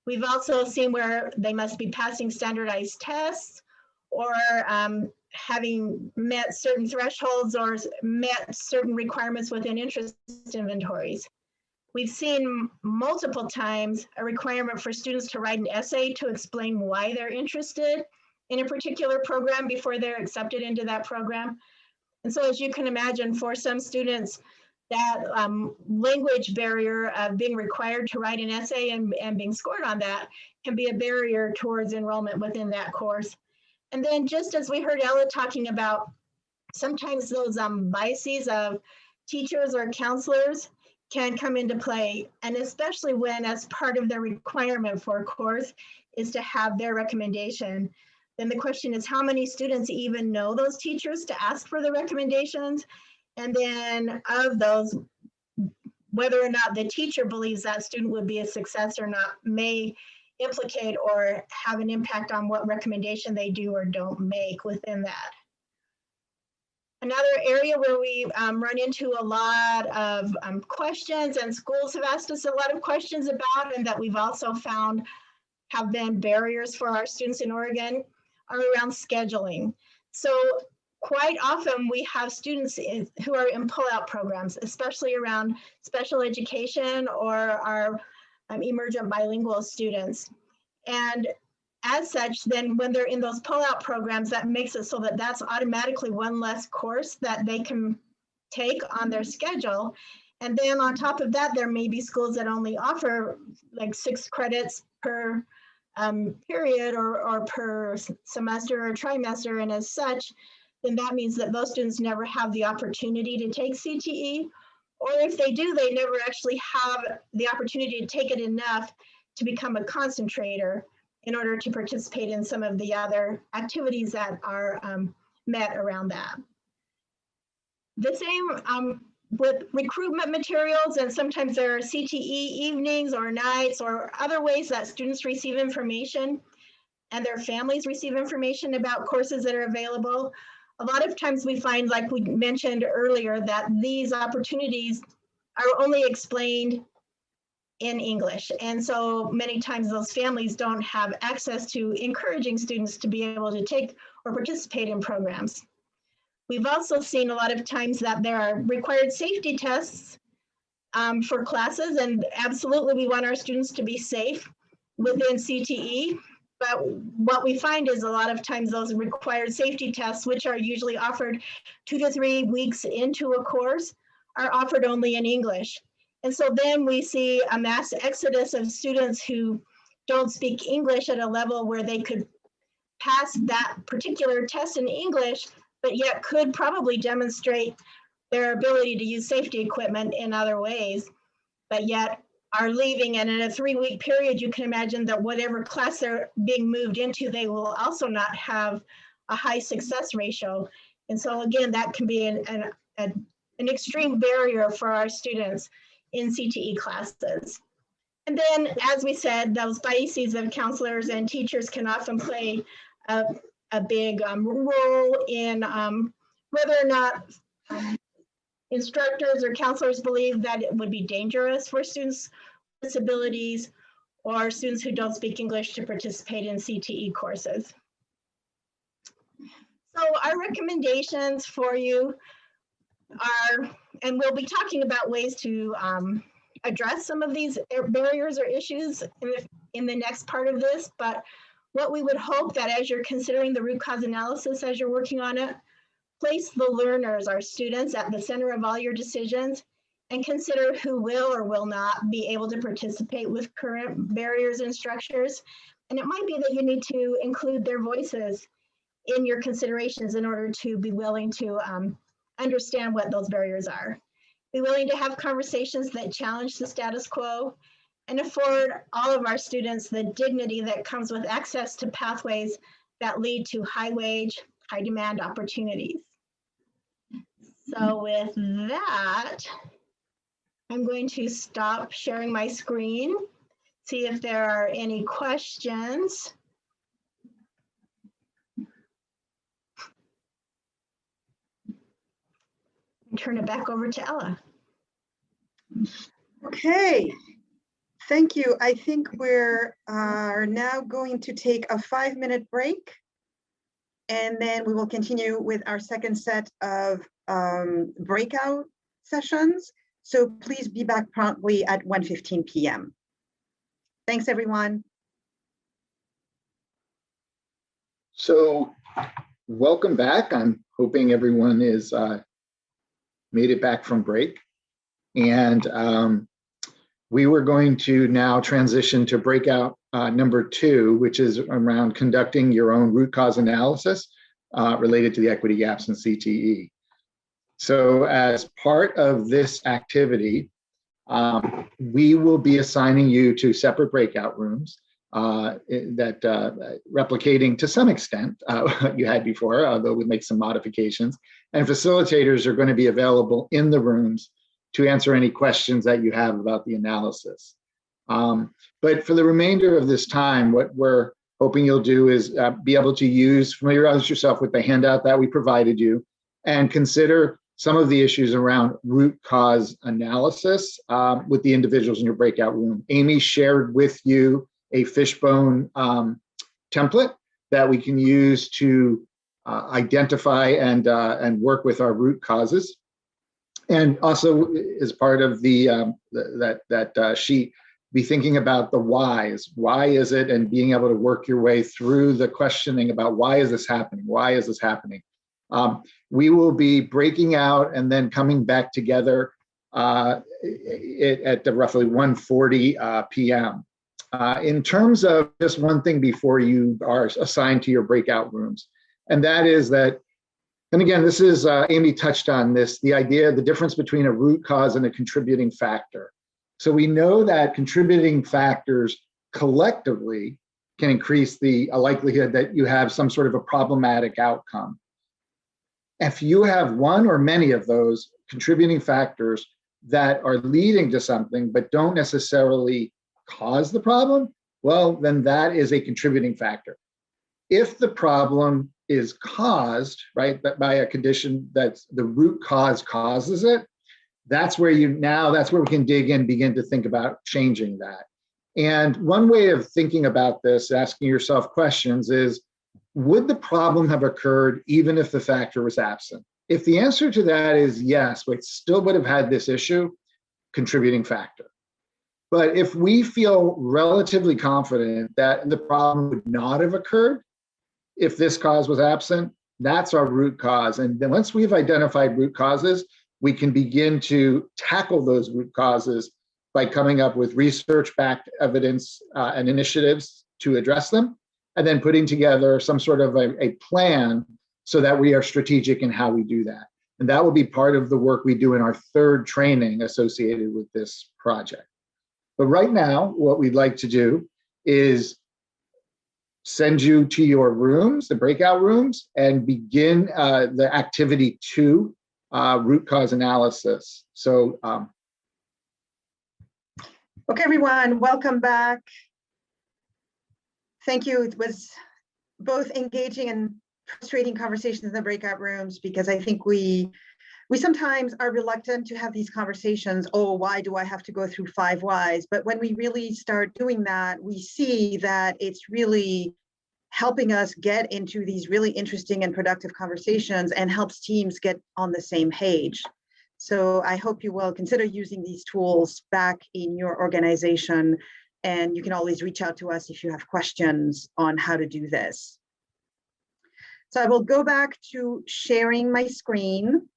We've also seen where they must be passing standardized tests, or having met certain thresholds or met certain requirements within interest inventories. We've seen multiple times a requirement for students to write an essay to explain why they're interested in a particular program before they're accepted into that program. And so as you can imagine, for some students, that language barrier of being required to write an essay and being scored on that can be a barrier towards enrollment within that course. And then just as we heard Ella talking about, sometimes those biases of teachers or counselors can come into play, and especially when as part of the requirement for a course is to have their recommendation. Then the question is, how many students even know those teachers to ask for the recommendations? And then of those, whether or not the teacher believes that student would be a success or not may implicate or have an impact on what recommendation they do or don't make within that. Another area where we run into a lot of questions, and schools have asked us a lot of questions about, and that we've also found have been barriers for our students in Oregon, are around scheduling. So quite often we have students who are in pull-out programs, especially around special education or our emergent bilingual students. And as such, then when they're in those pull-out programs, that makes it so that that's automatically one less course that they can take on their schedule. And then on top of that, there may be schools that only offer like 6 credits per period or per semester or trimester. And as such, then that means that those students never have the opportunity to take CTE. Or if they do, they never actually have the opportunity to take it enough to become a concentrator in order to participate in some of the other activities that are met around that. The same with recruitment materials, and sometimes there are CTE evenings or nights or other ways that students receive information and their families receive information about courses that are available. A lot of times we find, like we mentioned earlier, that these opportunities are only explained in English. And so many times those families don't have access to encouraging students to be able to take or participate in programs. We've also seen a lot of times that there are required safety tests for classes, and absolutely we want our students to be safe within CTE. But what we find is a lot of times those required safety tests, which are usually offered 2 to 3 weeks into a course, are offered only in English. And so then we see a mass exodus of students who don't speak English at a level where they could pass that particular test in English, but yet could probably demonstrate their ability to use safety equipment in other ways, but yet are leaving. And in a 3-week period, you can imagine that whatever class they're being moved into, they will also not have a high success ratio. And so again, that can be an extreme barrier for our students in CTE classes. And then, as we said, those biases of counselors and teachers can often play a big role in whether or not instructors or counselors believe that it would be dangerous for students with disabilities or students who don't speak English to participate in CTE courses. So our recommendations for you are, and we'll be talking about ways to address some of these barriers or issues in the next part of this, but what we would hope that as you're considering the root cause analysis, as you're working on it, place the learners, our students, at the center of all your decisions, and consider who will or will not be able to participate with current barriers and structures. And it might be that you need to include their voices in your considerations in order to be willing to understand what those barriers are. Be willing to have conversations that challenge the status quo and afford all of our students the dignity that comes with access to pathways that lead to high wage, high demand opportunities. So with that, I'm going to stop sharing my screen, see if there are any questions. Turn it back over to Ella. Okay, thank you. I think we're now going to take a 5-minute break, and then we will continue with our second set of breakout sessions. So please be back promptly at 1:15 p.m. Thanks, everyone. So welcome back. I'm hoping everyone is made it back from break. And we were going to now transition to breakout number 2, which is around conducting your own root cause analysis related to the equity gaps in CTE. So as part of this activity, we will be assigning you to separate breakout rooms that replicating to some extent what you had before, although we make some modifications. And facilitators are going to be available in the rooms to answer any questions that you have about the analysis. But for the remainder of this time, what we're hoping you'll do is be able to familiarize yourself with the handout that we provided you and consider some of the issues around root cause analysis with the individuals in your breakout room. Amy shared with you a fishbone template that we can use to identify and work with our root causes. And also, as part of that sheet, be thinking about the whys. Why is it? And being able to work your way through the questioning about why is this happening? Why is this happening? We will be breaking out and then coming back together at roughly 1:40 p.m. In terms of just one thing before you are assigned to your breakout rooms, and that is that, and again, this is, Amy touched on this, the idea, the difference between a root cause and a contributing factor. So we know that contributing factors collectively can increase the likelihood that you have some sort of a problematic outcome. If you have one or many of those contributing factors that are leading to something but don't necessarily cause the problem, well, then that is a contributing factor. If the problem is caused, right, by a condition that's the root cause causes it, that's where we can dig in, begin to think about changing that. And one way of thinking about this, asking yourself questions is, would the problem have occurred even if the factor was absent? If the answer to that is yes, we still would have had this issue, contributing factor. But if we feel relatively confident that the problem would not have occurred if this cause was absent, that's our root cause. And then once we've identified root causes, we can begin to tackle those root causes by coming up with research-backed evidence and initiatives to address them, and then putting together some sort of a plan so that we are strategic in how we do that. And that will be part of the work we do in our third training associated with this project. But right now, what we'd like to do is send you to your rooms, the breakout rooms, and begin the activity 2, root cause analysis. So, okay, everyone, welcome back. Thank you. It was both engaging and frustrating conversations in the breakout rooms, because I think we sometimes are reluctant to have these conversations. Oh, why do I have to go through 5 whys? But when we really start doing that, we see that it's really helping us get into these really interesting and productive conversations and helps teams get on the same page. So I hope you will consider using these tools back in your organization, and you can always reach out to us if you have questions on how to do this. So I will go back to sharing my screen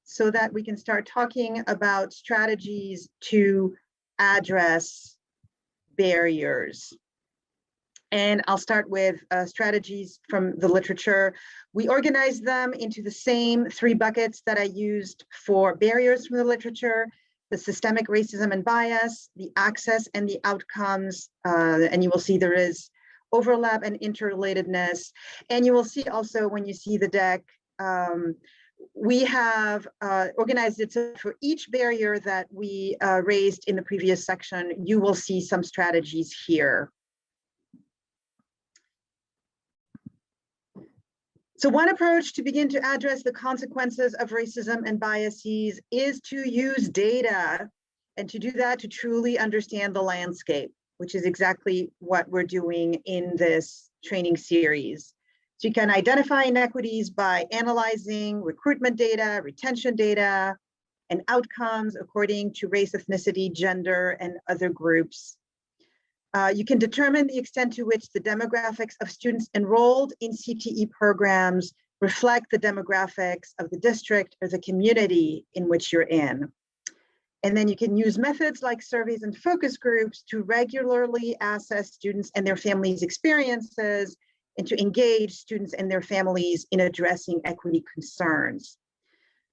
so that we can start talking about strategies to address barriers. And I'll start with strategies from the literature. We organized them into the same 3 buckets that I used for barriers from the literature: the systemic racism and bias, the access and the outcomes. And you will see there is overlap and interrelatedness. And you will see also when you see the deck, we have organized it so for each barrier that we raised in the previous section, you will see some strategies here. So one approach to begin to address the consequences of racism and biases is to use data, and to do that to truly understand the landscape, which is exactly what we're doing in this training series. So you can identify inequities by analyzing recruitment data, retention data, and outcomes according to race, ethnicity, gender, and other groups. You can determine the extent to which the demographics of students enrolled in CTE programs reflect the demographics of the district or the community in which you're in. And then you can use methods like surveys and focus groups to regularly assess students and their families' experiences, and to engage students and their families in addressing equity concerns.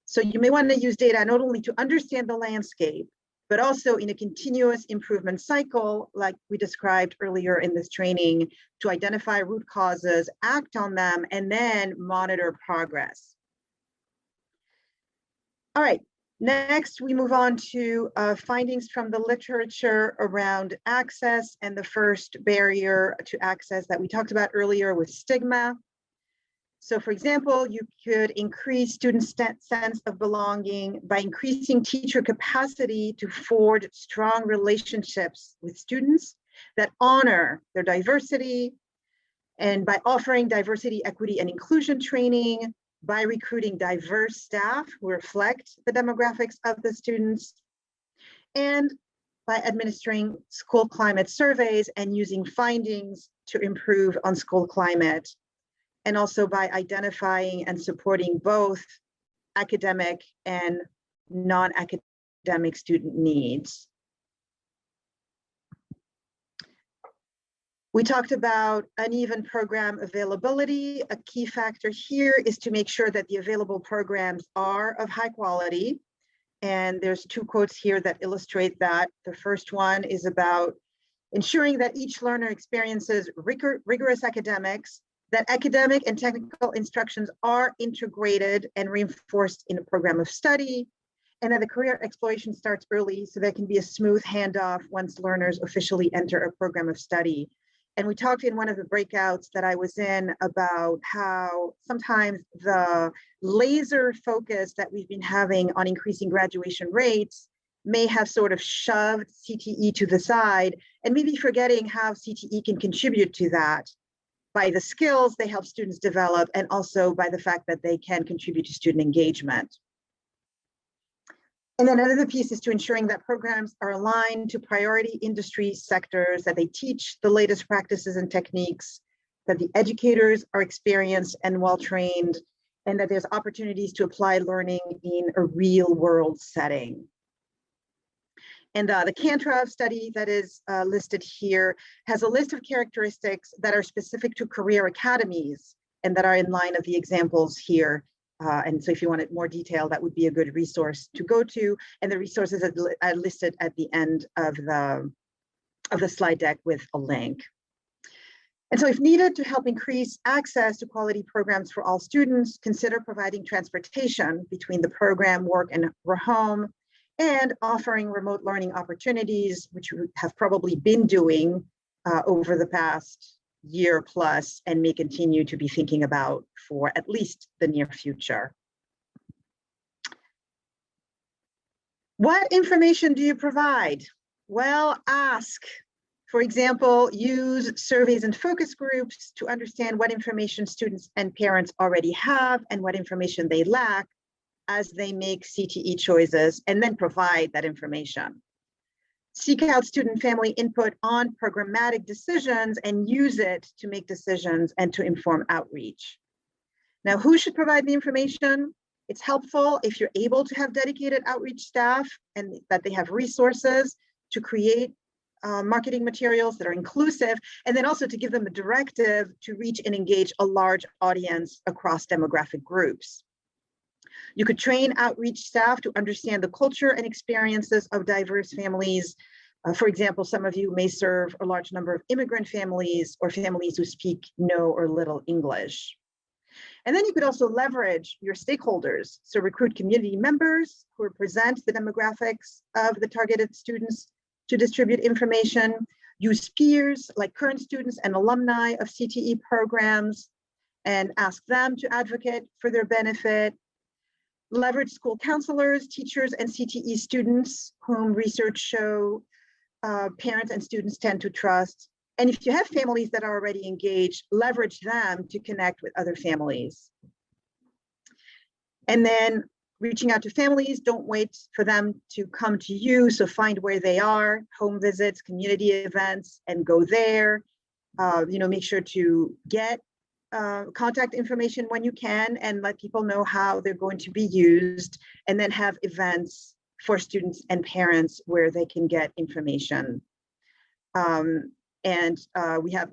So you may want to use data not only to understand the landscape, but also in a continuous improvement cycle, like we described earlier in this training, to identify root causes, act on them, and then monitor progress. All right, next we move on to findings from the literature around access, and the first barrier to access that we talked about earlier was stigma. So for example, you could increase students' sense of belonging by increasing teacher capacity to forge strong relationships with students that honor their diversity, and by offering diversity, equity, and inclusion training, by recruiting diverse staff who reflect the demographics of the students, and by administering school climate surveys and using findings to improve on school climate, and also by identifying and supporting both academic and non-academic student needs. We talked about uneven program availability. A key factor here is to make sure that the available programs are of high quality. And there's two quotes here that illustrate that. The first one is about ensuring that each learner experiences rigorous academics, that academic and technical instructions are integrated and reinforced in a program of study, and that the career exploration starts early so there can be a smooth handoff once learners officially enter a program of study. And we talked in one of the breakouts that I was in about how sometimes the laser focus that we've been having on increasing graduation rates may have sort of shoved CTE to the side, and maybe forgetting how CTE can contribute to that by the skills they help students develop, and also by the fact that they can contribute to student engagement. And then another piece is to ensuring that programs are aligned to priority industry sectors, that they teach the latest practices and techniques, that the educators are experienced and well-trained, and that there's opportunities to apply learning in a real-world setting. And the Cantrov study that is listed here has a list of characteristics that are specific to career academies and that are in line of the examples here. And so if you wanted more detail, that would be a good resource to go to. And the resources are listed at the end of the slide deck with a link. And so if needed to help increase access to quality programs for all students, consider providing transportation between the program, work, and home, and offering remote learning opportunities, which we have probably been doing over the past year plus and may continue to be thinking about for at least the near future. What information do you provide? Well, ask. For example, use surveys and focus groups to understand what information students and parents already have and what information they lack as they make CTE choices, and then provide that information. Seek out student family input on programmatic decisions and use it to make decisions and to inform outreach. Now, who should provide the information? It's helpful if you're able to have dedicated outreach staff and that they have resources to create marketing materials that are inclusive, and then also to give them a directive to reach and engage a large audience across demographic groups. You could train outreach staff to understand the culture and experiences of diverse families. For example, some of you may serve a large number of immigrant families or families who speak no or little English. And then you could also leverage your stakeholders. So recruit community members who represent the demographics of the targeted students to distribute information. Use peers like current students and alumni of CTE programs and ask them to advocate for their benefit. Leverage school counselors, teachers, and CTE students whom research show parents and students tend to trust. And if you have families that are already engaged, leverage them to connect with other families. And then reaching out to families, don't wait for them to come to you. So find where they are, home visits, community events, and go there. Make sure to get contact information when you can and let people know how they're going to be used, and then have events for students and parents where they can get information. I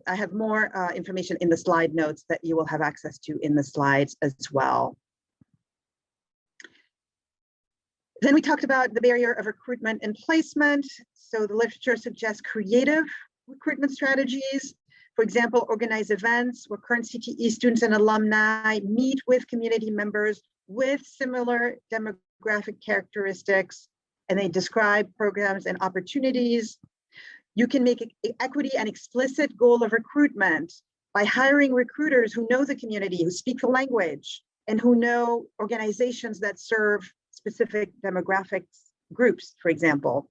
have more information in the slide notes that you will have access to in the slides as well. Then we talked about the barrier of recruitment and placement. So the literature suggests creative recruitment strategies. For example, organize events where current CTE students and alumni meet with community members with similar demographic characteristics, and they describe programs and opportunities. You can make equity an explicit goal of recruitment by hiring recruiters who know the community, who speak the language, and who know organizations that serve specific demographics groups, for example.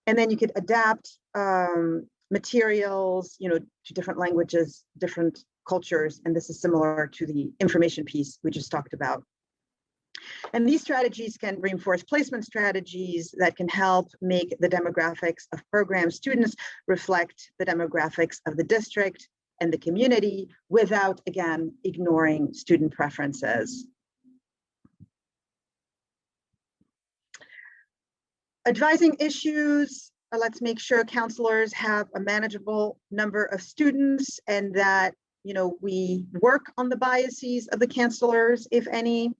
And then you could adapt materials, to different languages, different cultures, and this is similar to the information piece we just talked about. And these strategies can reinforce placement strategies that can help make the demographics of program students reflect the demographics of the district and the community without, again, ignoring student preferences. Advising issues, let's make sure counselors have a manageable number of students and that, we work on the biases of the counselors, if any.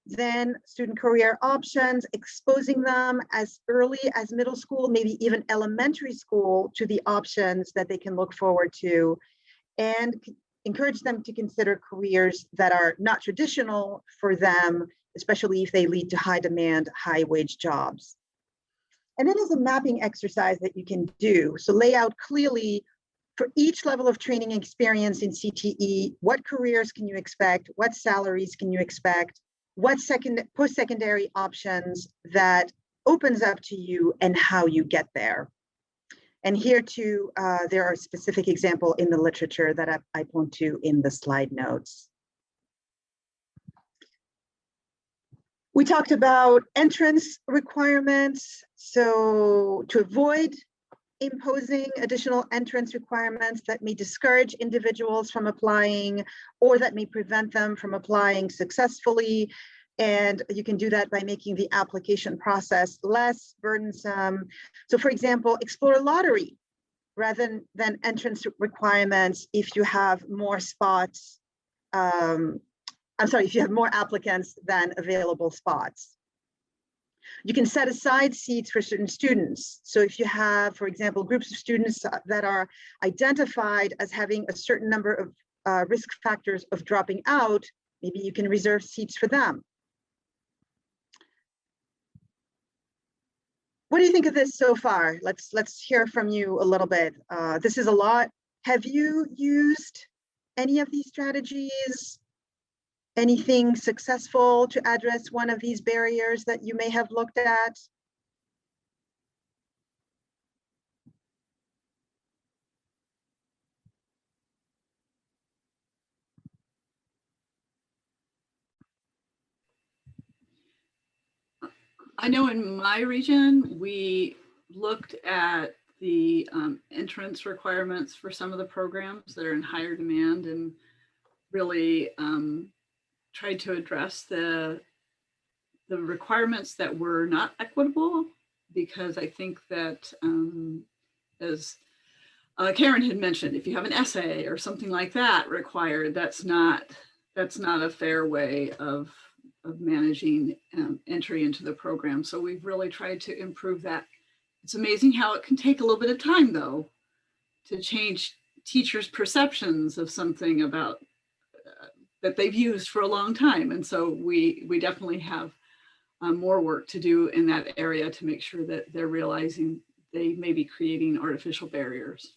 Then student career options, exposing them as early as middle school, maybe even elementary school, to the options that they can look forward to, and encourage them to consider careers that are not traditional for them, especially if they lead to high demand, high wage jobs. And then there's a mapping exercise that you can do. So lay out clearly for each level of training and experience in CTE, what careers can you expect? What salaries can you expect? What post-secondary options that opens up to you and how you get there. And here too, there are specific examples in the literature that I point to in the slide notes. We talked about entrance requirements. So to avoid imposing additional entrance requirements that may discourage individuals from applying or that may prevent them from applying successfully. And you can do that by making the application process less burdensome. So for example, explore lottery rather than entrance requirements if you have more spots. If you have more applicants than available spots. You can set aside seats for certain students. So if you have, for example, groups of students that are identified as having a certain number of risk factors of dropping out, maybe you can reserve seats for them. What do you think of this so far? Let's hear from you a little bit. This is a lot. Have you used any of these strategies? Anything successful to address one of these barriers that you may have looked at? I know in my region, we looked at the entrance requirements for some of the programs that are in higher demand and really tried to address the requirements that were not equitable, because I think that as Karen had mentioned, if you have an essay or something like that required, that's not a fair way of managing entry into the program. So we've really tried to improve that. It's amazing how it can take a little bit of time though to change teachers' perceptions of something about that they've used for a long time. And so we definitely have more work to do in that area to make sure that they're realizing they may be creating artificial barriers.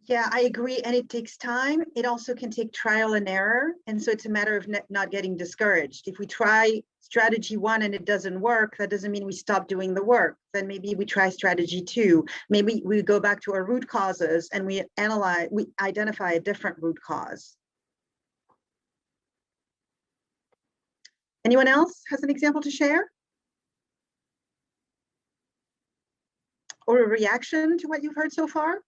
Yeah, I agree. And it takes time. It also can take trial and error. And so it's a matter of not getting discouraged. If we try strategy 1 and it doesn't work, that doesn't mean we stop doing the work. Then maybe we try strategy 2. Maybe we go back to our root causes and we identify a different root cause. Anyone else has an example to share? Or a reaction to what you've heard so far?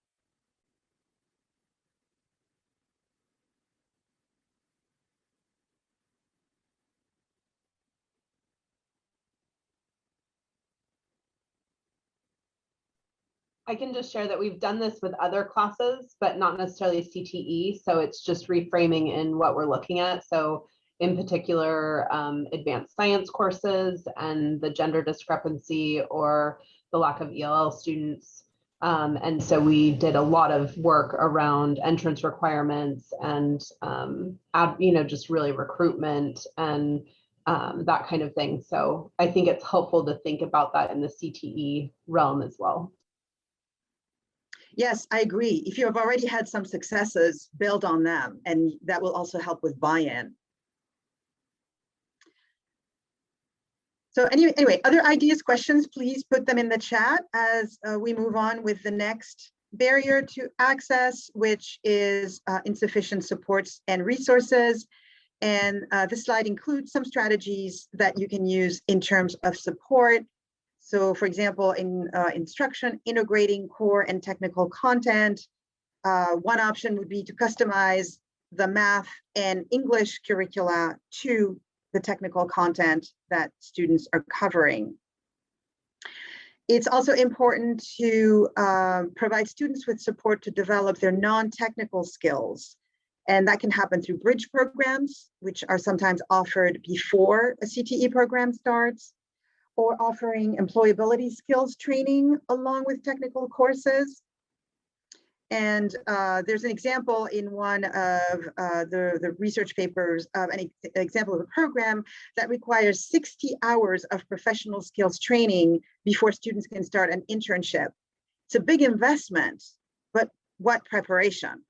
I can just share that we've done this with other classes, but not necessarily CTE. So it's just reframing in what we're looking at. So in particular advanced science courses and the gender discrepancy or the lack of ELL students. And so we did a lot of work around entrance requirements and just really recruitment and that kind of thing. So I think it's helpful to think about that in the CTE realm as well. Yes, I agree. If you have already had some successes, build on them, and that will also help with buy-in. So anyway, other ideas, questions, please put them in the chat as we move on with the next barrier to access, which is insufficient supports and resources. And this slide includes some strategies that you can use in terms of support. So for example, in instruction, integrating core and technical content. One option would be to customize the math and English curricula to the technical content that students are covering. It's also important to provide students with support to develop their non-technical skills. And that can happen through bridge programs, which are sometimes offered before a CTE program starts, or offering employability skills training along with technical courses. And there's an example in one of the research papers of an example of a program that requires 60 hours of professional skills training before students can start an internship. It's a big investment, but what preparation?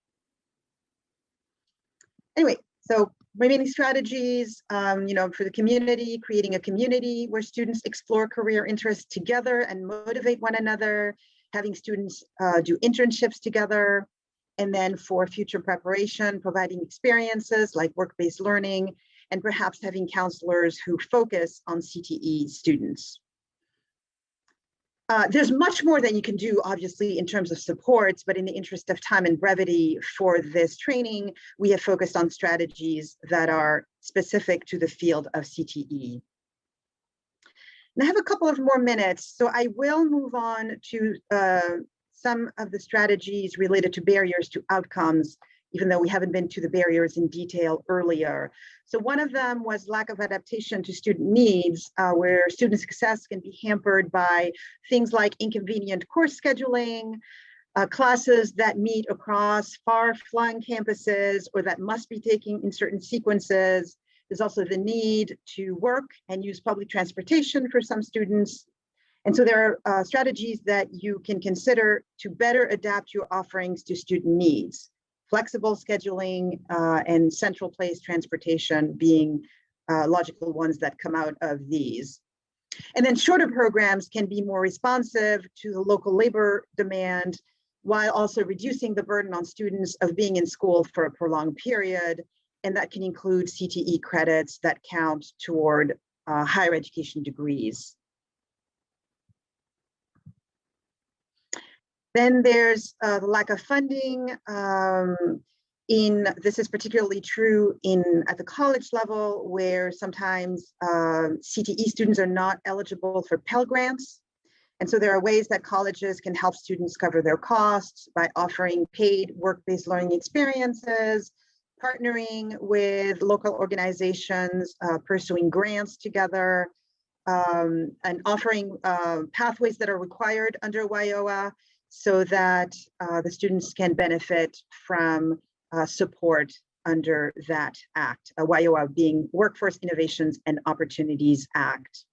Anyway, so remaining strategies, for the community, creating a community where students explore career interests together and motivate one another, having students do internships together, and then for future preparation, providing experiences like work-based learning, and perhaps having counselors who focus on CTE students. There's much more that you can do, obviously, in terms of supports, but in the interest of time and brevity for this training, we have focused on strategies that are specific to the field of CTE. And I have a couple of more minutes, so I will move on to some of the strategies related to barriers to outcomes, even though we haven't been to the barriers in detail earlier. So one of them was lack of adaptation to student needs, where student success can be hampered by things like inconvenient course scheduling, classes that meet across far-flung campuses or that must be taken in certain sequences. There's also the need to work and use public transportation for some students. And so there are strategies that you can consider to better adapt your offerings to student needs. Flexible scheduling and central place transportation being logical ones that come out of these. And then shorter programs can be more responsive to the local labor demand while also reducing the burden on students of being in school for a prolonged period. And that can include CTE credits that count toward higher education degrees. Then there's the lack of funding. This is particularly true at the college level, where sometimes CTE students are not eligible for Pell Grants. And so there are ways that colleges can help students cover their costs by offering paid work-based learning experiences, partnering with local organizations, pursuing grants together, and offering pathways that are required under WIOA, so that the students can benefit from support under that act, WIOA being Workforce Innovations and Opportunities Act.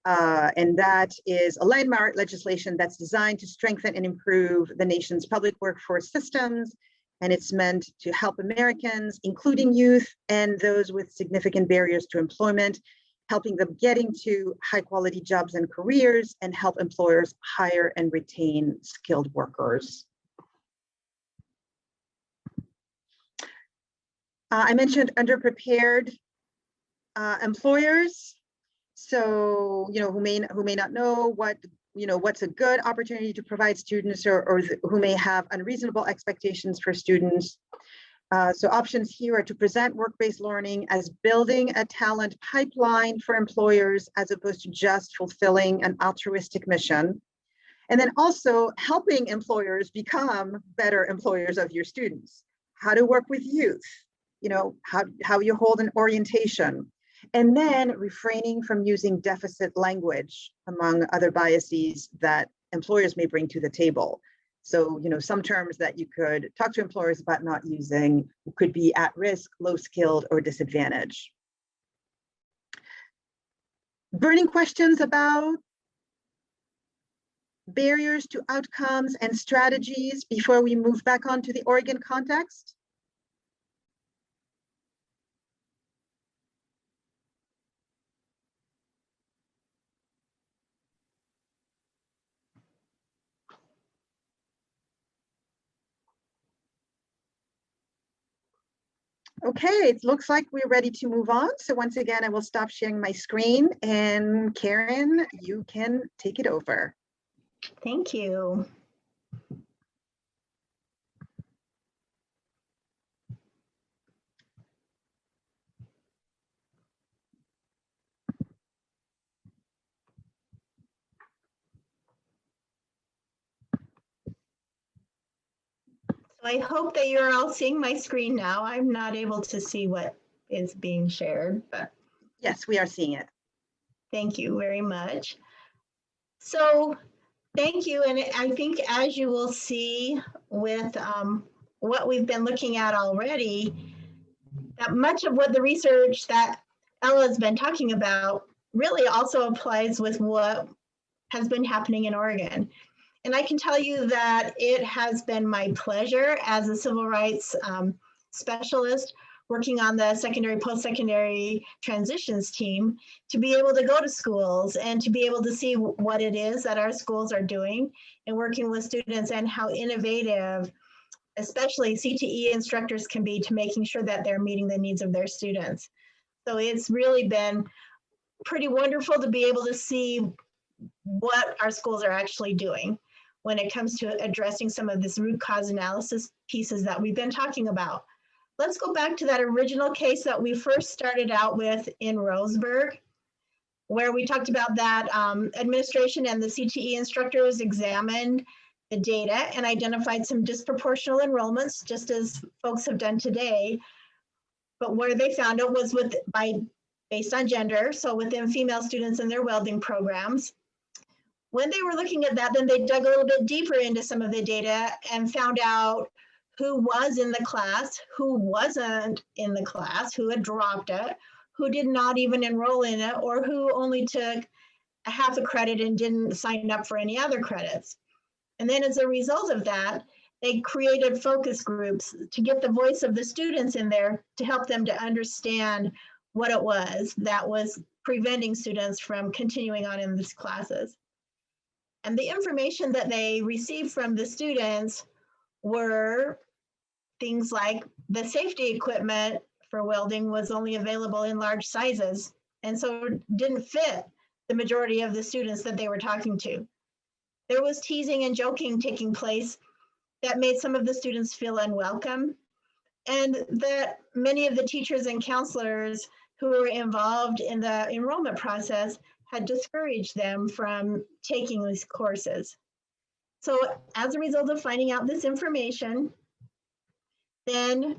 And that is a landmark legislation that's designed to strengthen and improve the nation's public workforce systems. And it's meant to help Americans, including youth and those with significant barriers to employment, helping them get into high quality jobs and careers, and help employers hire and retain skilled workers. I mentioned underprepared employers. So, who may not know what's a good opportunity to provide students, or who may have unreasonable expectations for students. So options here are to present work-based learning as building a talent pipeline for employers as opposed to just fulfilling an altruistic mission. And then also helping employers become better employers of your students. How to work with youth, how you hold an orientation, and then refraining from using deficit language, among other biases that employers may bring to the table. So, some terms that you could talk to employers about not using could be at risk, low skilled, or disadvantaged. Burning questions about barriers to outcomes and strategies before we move back onto the Oregon context? Okay, it looks like we're ready to move on. So once again, I will stop sharing my screen, and Karen, you can take it over. Thank you. So I hope that you're all seeing my screen now. I'm not able to see what is being shared, but yes, we are seeing it. Thank you very much. So thank you. And I think as you will see with what we've been looking at already, that much of what the research that Ella has been talking about really also applies with what has been happening in Oregon. And I can tell you that it has been my pleasure as a civil rights specialist working on the secondary, post-secondary transitions team to be able to go to schools and to be able to see what it is that our schools are doing and working with students, and how innovative, especially CTE instructors, can be to making sure that they're meeting the needs of their students. So it's really been pretty wonderful to be able to see what our schools are actually doing when it comes to addressing some of this root cause analysis pieces that we've been talking about. Let's go back to that original case that we first started out with in Roseburg, where we talked about that administration and the CTE instructors examined the data and identified some disproportional enrollments, just as folks have done today. But where they found it was based on gender, so within female students in their welding programs. When they were looking at that, then they dug a little bit deeper into some of the data and found out who was in the class, who wasn't in the class, who had dropped it, who did not even enroll in it, or who only took a half a credit and didn't sign up for any other credits. And then as a result of that, they created focus groups to get the voice of the students in there to help them to understand what it was that was preventing students from continuing on in these classes. And the information that they received from the students were things like the safety equipment for welding was only available in large sizes, and so didn't fit the majority of the students that they were talking to. There was teasing and joking taking place that made some of the students feel unwelcome, and that many of the teachers and counselors who were involved in the enrollment process had discouraged them from taking these courses. So as a result of finding out this information, then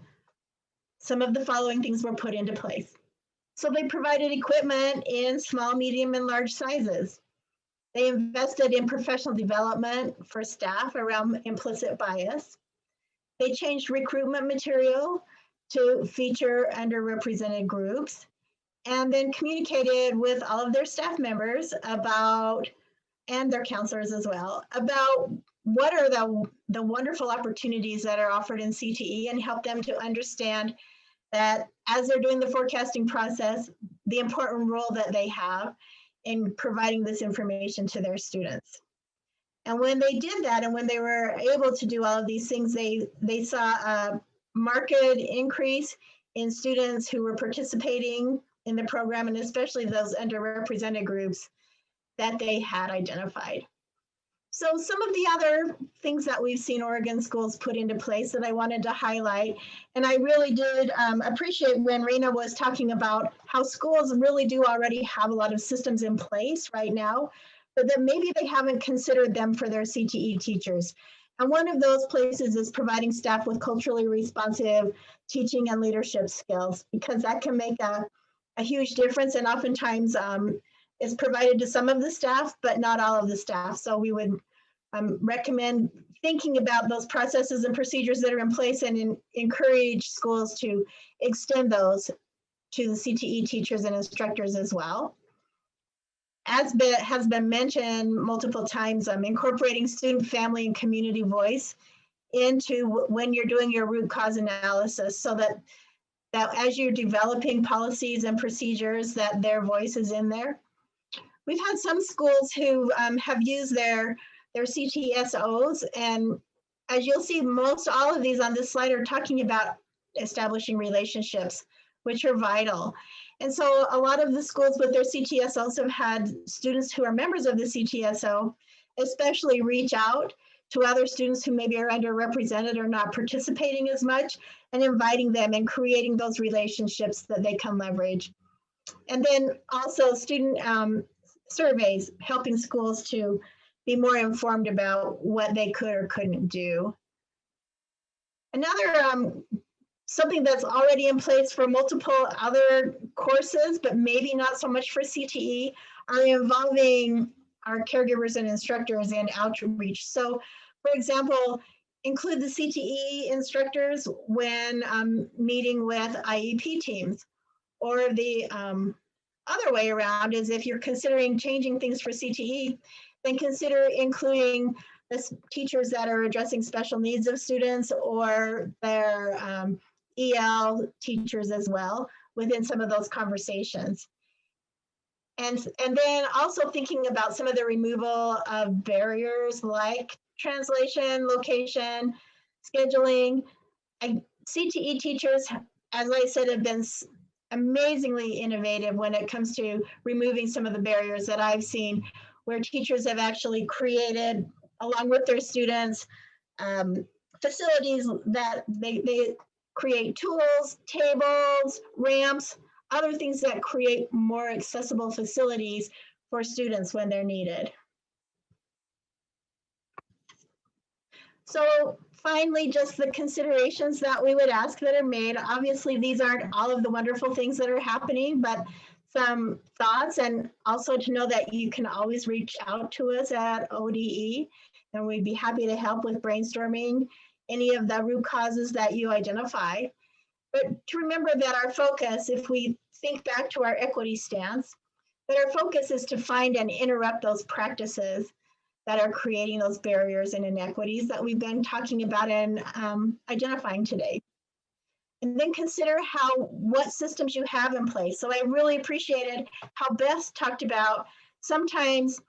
some of the following things were put into place. So they provided equipment in small, medium, and large sizes. They invested in professional development for staff around implicit bias. They changed recruitment material to feature underrepresented groups, and then communicated with all of their staff members about, and their counselors as well, about what are the wonderful opportunities that are offered in CTE, and help them to understand that as they're doing the forecasting process, the important role that they have in providing this information to their students. And when they did that, and when they were able to do all of these things, they saw a marked increase in students who were participating in the program, and especially those underrepresented groups that they had identified. So some of the other things that we've seen Oregon schools put into place that I wanted to highlight, and I really did appreciate when Raina was talking about how schools really do already have a lot of systems in place right now, but that maybe they haven't considered them for their CTE teachers. And one of those places is providing staff with culturally responsive teaching and leadership skills, because that can make a huge difference, and oftentimes is provided to some of the staff, but not all of the staff. So we would recommend thinking about those processes and procedures that are in place and encourage schools to extend those to the CTE teachers and instructors as well. As has been mentioned multiple times, incorporating student, family, and community voice into when you're doing your root cause analysis, so that as you're developing policies and procedures, that their voice is in there. We've had some schools who have used their CTSOs, and as you'll see, most all of these on this slide are talking about establishing relationships, which are vital. And so a lot of the schools with their CTSOs have had students who are members of the CTSO especially reach out to other students who maybe are underrepresented or not participating as much, and inviting them and creating those relationships that they can leverage. And then also student surveys, helping schools to be more informed about what they could or couldn't do. Another something that's already in place for multiple other courses, but maybe not so much for CTE, are involving our caregivers and instructors in outreach. So, for example, include the CTE instructors when meeting with IEP teams. Or the other way around is, if you're considering changing things for CTE, then consider including the teachers that are addressing special needs of students, or their EL teachers as well within some of those conversations. And then also thinking about some of the removal of barriers like translation, location, scheduling. CTE teachers, as I said, have been amazingly innovative when it comes to removing some of the barriers that I've seen, where teachers have actually created, along with their students, facilities that they create tools, tables, ramps, other things that create more accessible facilities for students when they're needed. So finally, just the considerations that we would ask that are made. Obviously, these aren't all of the wonderful things that are happening, but some thoughts, and also to know that you can always reach out to us at ODE, and we'd be happy to help with brainstorming any of the root causes that you identify. But to remember that our focus, if we think back to our equity stance, that our focus is to find and interrupt those practices that are creating those barriers and inequities that we've been talking about and identifying today. And then consider what systems you have in place. So I really appreciated how Beth talked about sometimes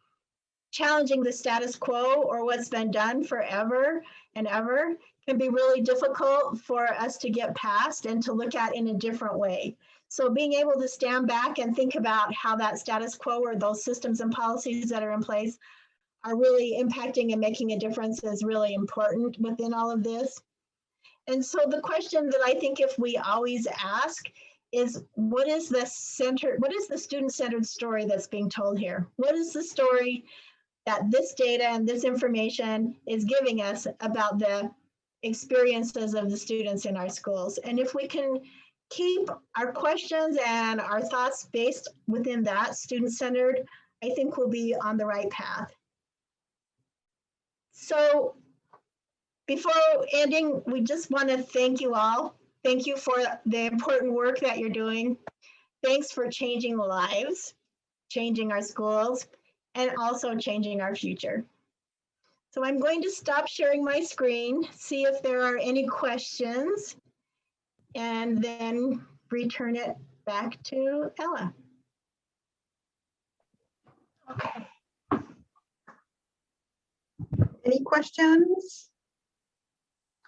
challenging the status quo or what's been done forever and ever can be really difficult for us to get past and to look at in a different way. So being able to stand back and think about how that status quo or those systems and policies that are in place are really impacting and making a difference is really important within all of this. And so the question that I think if we always ask is, what is the student-centered story that's being told here? What is the story that this data and this information is giving us about the experiences of the students in our schools? And if we can keep our questions and our thoughts based within that student-centered, I think we'll be on the right path. So before ending, we just want to thank you all. Thank you for the important work that you're doing. Thanks for changing lives, changing our schools, and also changing our future. So I'm going to stop sharing my screen, see if there are any questions, and then return it back to Ella. Okay. Any questions?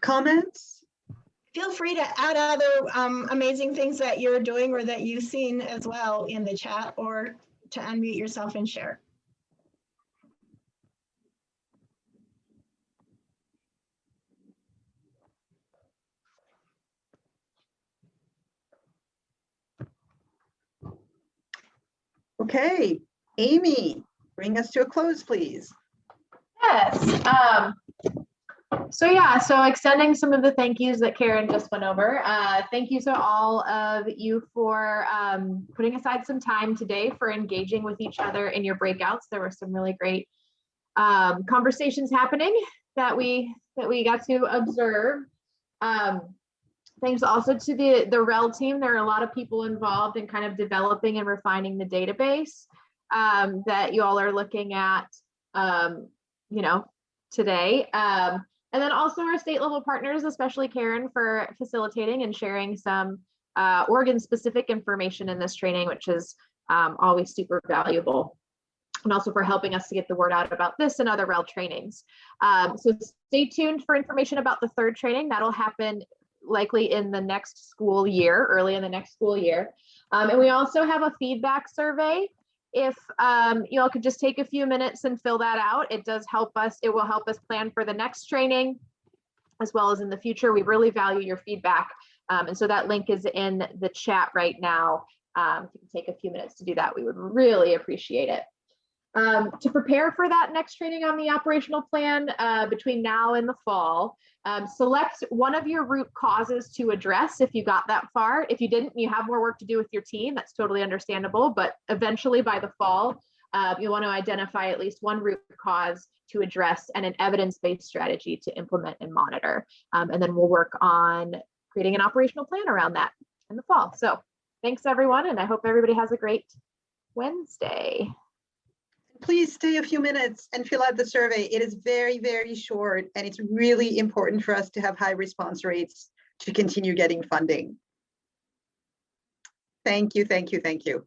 Comments? Feel free to add other amazing things that you're doing or that you've seen as well in the chat, or to unmute yourself and share. Okay, Amy, bring us to a close, please. Yes. So extending some of the thank yous that Karen just went over. Thank you to all of you for putting aside some time today for engaging with each other in your breakouts. There were some really great conversations happening that we got to observe. Thanks also to the REL team. There are a lot of people involved in kind of developing and refining the database that you all are looking at, today. And then also our state level partners, especially Karen, for facilitating and sharing some Oregon specific information in this training, which is always super valuable. And also for helping us to get the word out about this and other REL trainings. So stay tuned for information about the third training. That'll happen likely in the next school year, early in the next school year. And we also have a feedback survey. If you all could just take a few minutes and fill that out, it does help us. It will help us plan for the next training as well as in the future. We really value your feedback. And so that link is in the chat right now. If you can take a few minutes to do that, we would really appreciate it. To prepare for that next training on the operational plan between now and the fall, select one of your root causes to address if you got that far. If you didn't, you have more work to do with your team. That's totally understandable, but eventually by the fall, you want to identify at least one root cause to address and an evidence-based strategy to implement and monitor. And then we'll work on creating an operational plan around that in the fall. So thanks everyone, and I hope everybody has a great Wednesday. Please stay a few minutes and fill out the survey. It is very, very short, and it's really important for us to have high response rates to continue getting funding. Thank you, thank you, thank you.